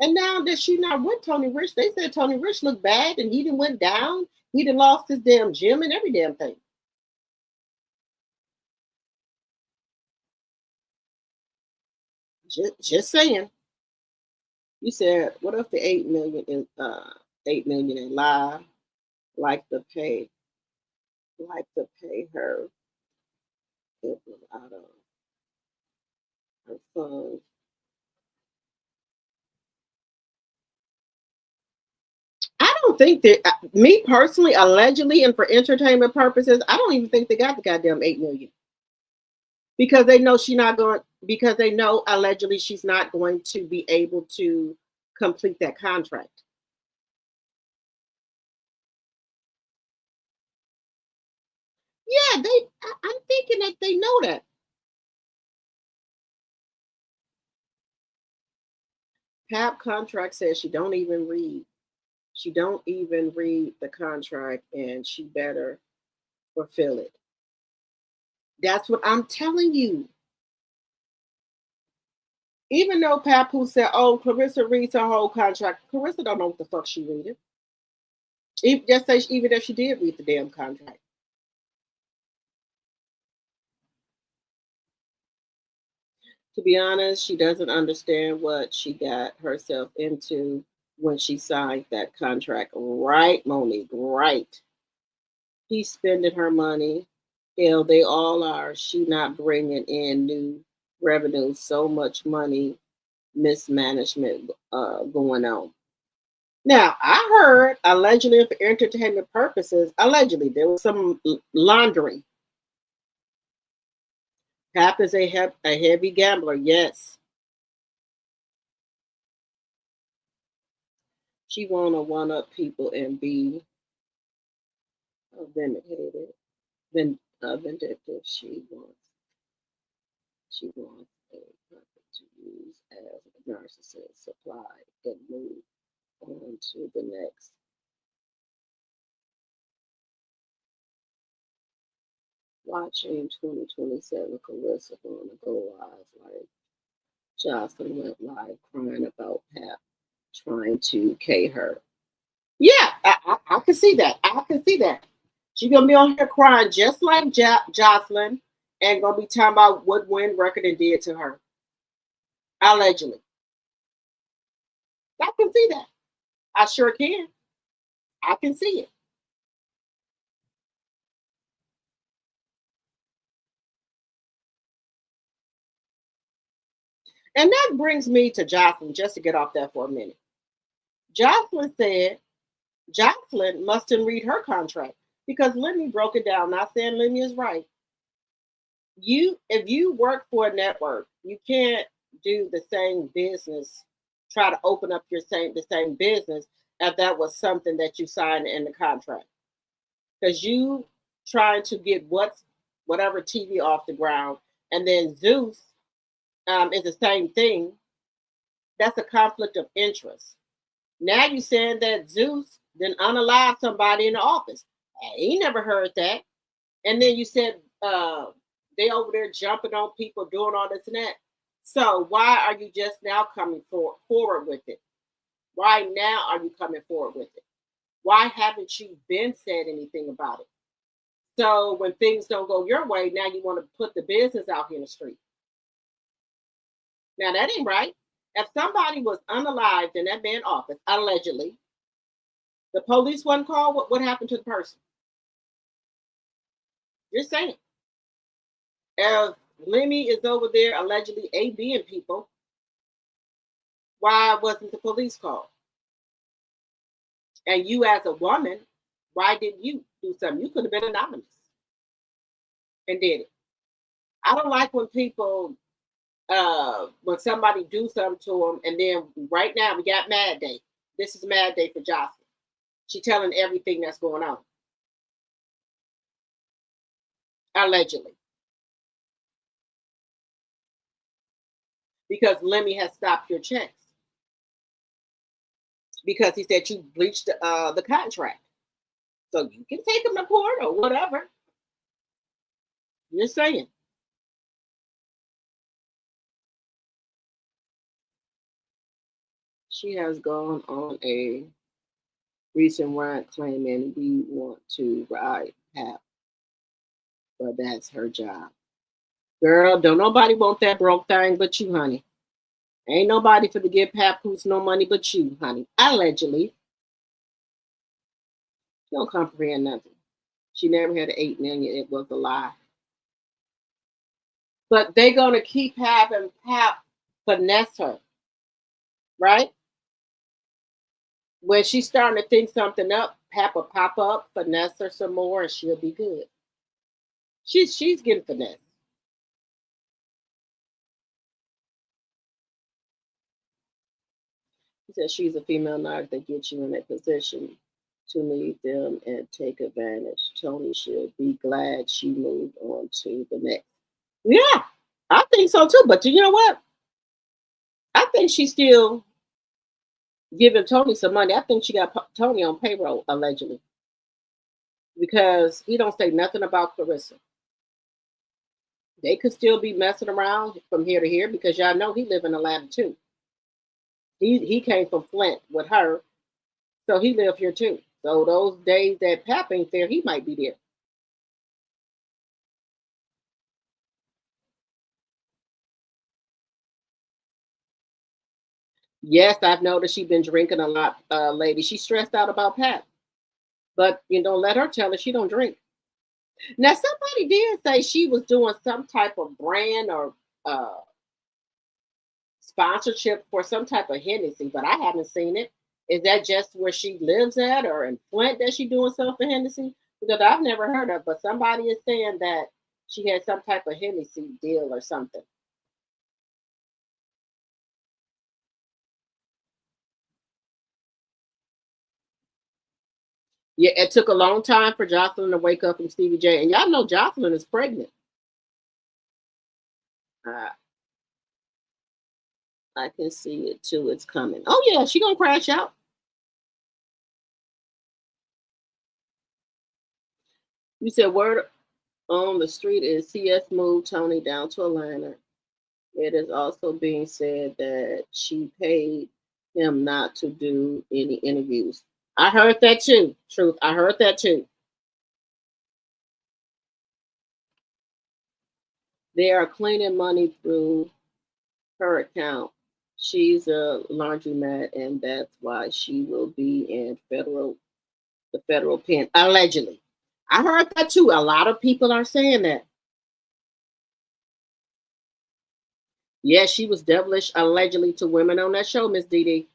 And now that she's not with Tony Rich, they said Tony Rich looked bad and he didn't went down. He done lost his damn gym and every damn thing. Just saying. You said, what if the 8 million in 8 million in live like to pay her it was out of her funds? I don't think that me personally, allegedly, and for entertainment purposes, I don't even think they got the goddamn 8 million. Because they know she's not going, because they know allegedly she's not going to be able to complete that contract. Yeah, I'm thinking that they know that. PAP contract says she don't even read. She don't even read the contract, and she better fulfill it. That's what I'm telling you. Even though Papoose said, "Oh, Claressa reads her whole contract," Claressa don't know what the fuck she reading. Just say even if she did read the damn contract. To be honest, she doesn't understand what she got herself into when she signed that contract. Right, Monique, right. He's spending her money. Hell, they all are. She not bringing in new revenue. So much money mismanagement going on. Now, I heard allegedly for entertainment purposes, allegedly there was some laundering. Pap is a heavy gambler, yes. She wanna one up people and be vindicated, vindictive. She wants a puppet to use as a narcissist, supply and move on to the next. Watching 2027, Claressa gonna go live like Jocelyn went live crying about Pap trying to K her. Yeah, I can see that. I can see that. She's gonna be on here crying just like Jocelyn, and gonna be talking about what Win Record and did to her. Allegedly. I can see that. I sure can. I can see it. And that brings me to Jocelyn, just to get off that for a minute. Jocelyn said Jocelyn mustn't read her contract because Lemmy broke it down. Not saying Lemmy is right. If you work for a network, you can't do the same business, try to open up the same business if that was something that you signed in the contract. Because you trying to get whatever TV off the ground, and then Zeus is the same thing. That's a conflict of interest. Now you saying that Zeus then unalive somebody in the office. He never heard that. And then you said they over there jumping on people, doing all this and that. So why are you just now coming forward with it? Why now are you coming forward with it? Why haven't you been said anything about it? So when things don't go your way, now you want to put the business out here in the street. Now that ain't right. If somebody was unalived in that man's office, allegedly, the police wasn't called, what happened to the person? Just saying. If Lemmy is over there allegedly ABing people, why wasn't the police called? And you as a woman, why didn't you do something? You could have been anonymous and did it. I don't like when people, when somebody do something to them, and then right now we got Mad Day. This is Mad Day for Jocelyn. She's telling everything that's going on. Allegedly. Because Lemmy has stopped your checks. Because he said you breached the contract. So you can take him to court or whatever. You're saying. She has gone on a recent rant claiming we want to ride Pap, but that's her job. Girl, don't nobody want that broke thing but you, honey. Ain't nobody for to give Papoose no money but you, honey. Allegedly. She don't comprehend nothing. She never had 8 million. It was a lie. But they gonna keep having Pap finesse her, right? When she's starting to think something up, Pap will pop up, finesse her some more, and she'll be good. She's getting finesse. He said she's a female narc that gets you in a position to lead them and take advantage. Tony should be glad she moved on to the next. Yeah, I think so too. But you know what? I think she's still giving Tony some money. I think she got Tony on payroll, allegedly. Because he don't say nothing about Claressa. They could still be messing around from here to here because y'all know he live in Atlanta too. He came from Flint with her, so he lived here too. So those days that Pap ain't there, he might be there. Yes, I've noticed she's been drinking a lot, lady. She's stressed out about Pap. But you don't let her tell her she don't drink. Now, somebody did say she was doing some type of brand or sponsorship for some type of Hennessy, but I haven't seen it. Is that just where she lives at or in Flint that she doing something for Hennessy? Because I've never heard of, but somebody is saying that she had some type of Hennessy deal or something. Yeah, it took a long time for Jocelyn to wake up from Stevie J. And y'all know Jocelyn is pregnant. I can see it too. It's coming. Oh, yeah, she gonna crash out. You said word on the street is CS moved Tony down to Atlanta. It is also being said that she paid him not to do any interviews. I heard that too. Truth. I heard that too. They are cleaning money through her account. She's a laundromat, and that's why she will be in the federal pen, allegedly. I heard that too. A lot of people are saying that. Yes, she was devilish allegedly to women on that show, Miss Dee.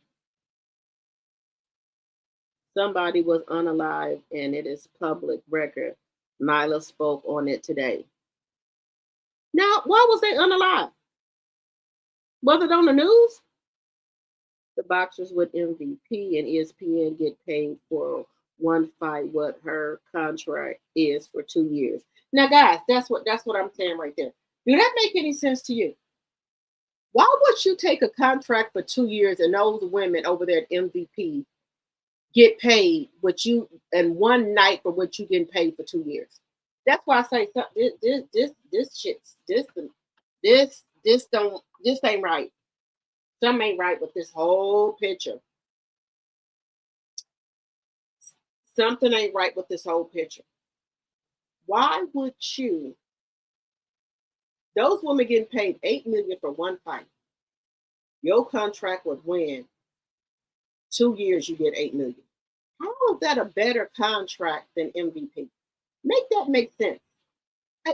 Somebody was unalive, and it is public record. Nyla spoke on it today. Now, why was they unalive? Was it on the news? The boxers with MVP and ESPN get paid for one fight what her contract is for 2 years. Now, guys, that's what I'm saying right there. Do that make any sense to you? Why would you take a contract for 2 years and those women over there at MVP get paid what you and one night for what you getting paid for 2 years? That's why I say this ain't right. Something ain't right with this whole picture. Something ain't right with this whole picture. Why would you? Those women getting paid $8 million for one fight. Your contract would win 2 years. You get $8 million. How is that a better contract than MVP? Make that make sense.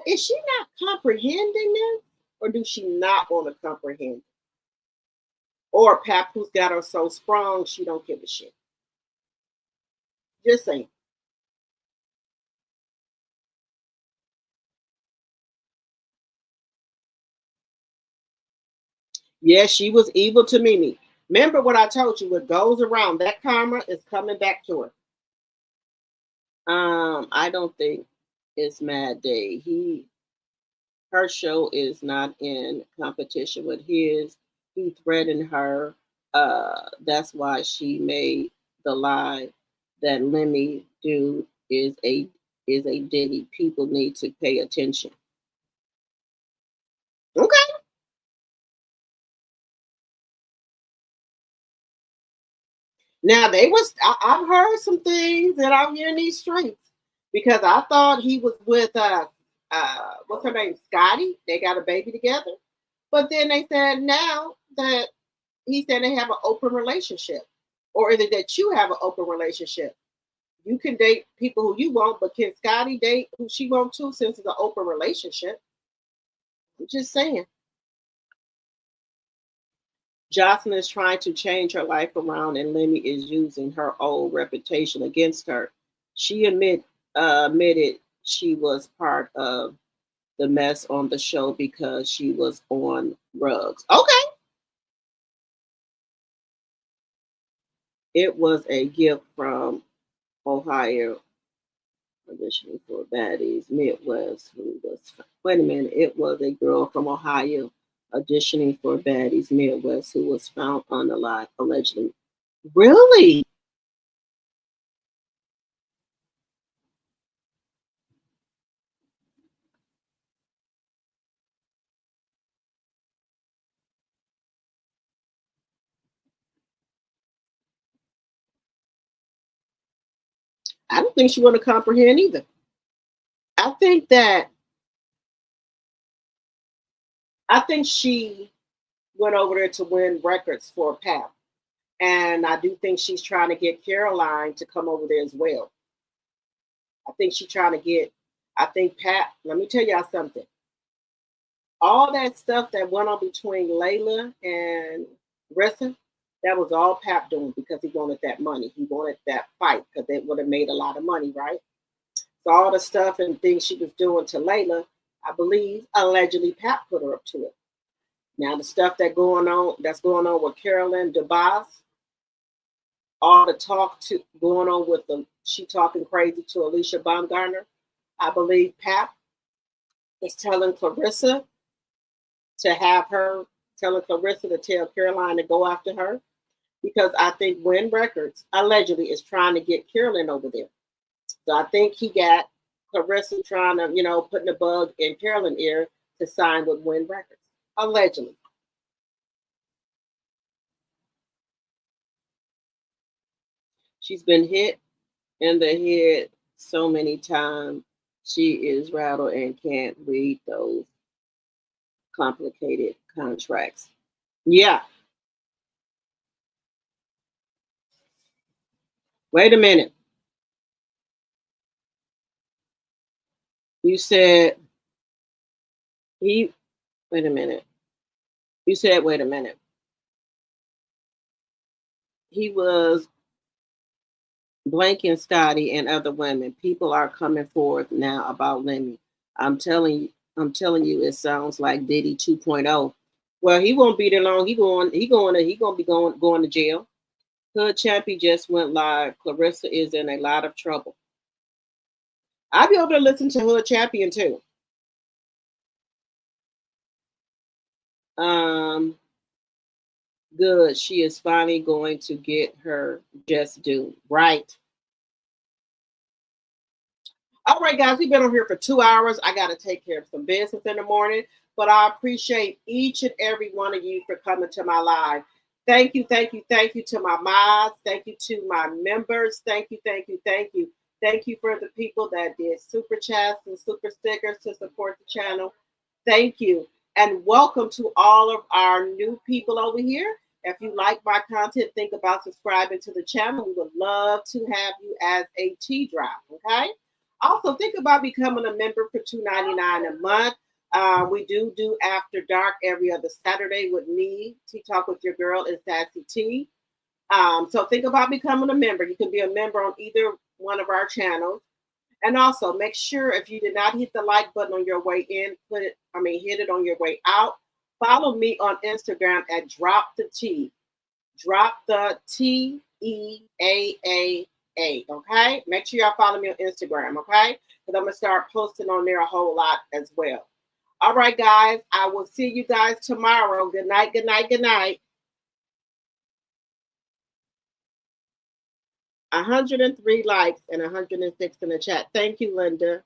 Is she not comprehending this, or do she not want to comprehend it? Or Papoose got her so sprung she don't give a shit. Just saying. Yes, she was evil to Mimi. Remember what I told you, what goes around, that karma is coming back to her. I don't think it's Mad Day. Her show is not in competition with his. He threatened her. That's why she made the lie that Lemmy dude is a Diddy. People need to pay attention. Okay. . Now I've heard some things that out here in these streets because I thought he was with what's her name, Scotty. They got a baby together, but then they said now that he said they have an open relationship, or is it that you have an open relationship? You can date people who you want, but can Scotty date who she wants to since it's an open relationship? I'm just saying. Jocelyn is trying to change her life around, and Lemmy is using her old reputation against her. She admitted she was part of the mess on the show because she was on drugs. Okay. It was a gift from Ohio, auditioning for Baddies Midwest. Wait a minute. It was a girl from Ohio auditioning for Baddies Midwest who was found unalive, allegedly. Really? I don't think she want to comprehend either. I think she went over there to win records for Pap. And I do think she's trying to get Caroline to come over there as well. I think she's trying to get, I think Pat, let me tell y'all something. All that stuff that went on between Layla and Rissa, that was all Pap doing because he wanted that money. He wanted that fight because they would have made a lot of money, right? So all the stuff and things she was doing to Layla, I believe, allegedly Pap put her up to it. Now the stuff that's going on with Carolyn DeBoss, all the talk going on with she talking crazy to Alicia Baumgartner. I believe Pap is telling Claressa to have her, telling Claressa to tell Caroline to go after her because I think Win Records allegedly is trying to get Carolyn over there. So I think he got Claressa trying to, putting a bug in Carolyn's ear to sign with Win Records, allegedly. She's been hit in the head so many times. She is rattled and can't read those complicated contracts. Yeah. Wait a minute. You said wait a minute. You said, wait a minute. He was blanking Scotty and other women. People are coming forth now about Lemmy. I'm telling you, it sounds like Diddy 2.0. Well, he won't be there long. He gonna be going to jail. Hood Champy just went live. Claressa is in a lot of trouble. I'll be able to listen to Hood Champion too. Good. She is finally going to get her just due. Right. All right, guys, we've been on here for 2 hours. I got to take care of some business in the morning, but I appreciate each and every one of you for coming to my live. Thank you to my mods. Thank you to my members. Thank you. Thank you for the people that did super chats and super stickers to support the channel. Thank you. And welcome to all of our new people over here. If you like my content, think about subscribing to the channel. We would love to have you as a T-drop, okay? Also, think about becoming a member for $2.99 a month. We do After Dark every other Saturday with me, Tea Talk with your girl, is Sassy T. So think about becoming a member. You can be a member on either one of our channels. And also make sure if you did not hit the like button on your way in, hit it on your way out. Follow me on Instagram at Drop the T. Drop the TEAAA. Okay, make sure y'all follow me on Instagram, okay? Because I'm gonna start posting on there a whole lot as well. All right, guys, I will see you guys tomorrow. Good night. 103 likes and 106 in the chat. Thank you, Linda.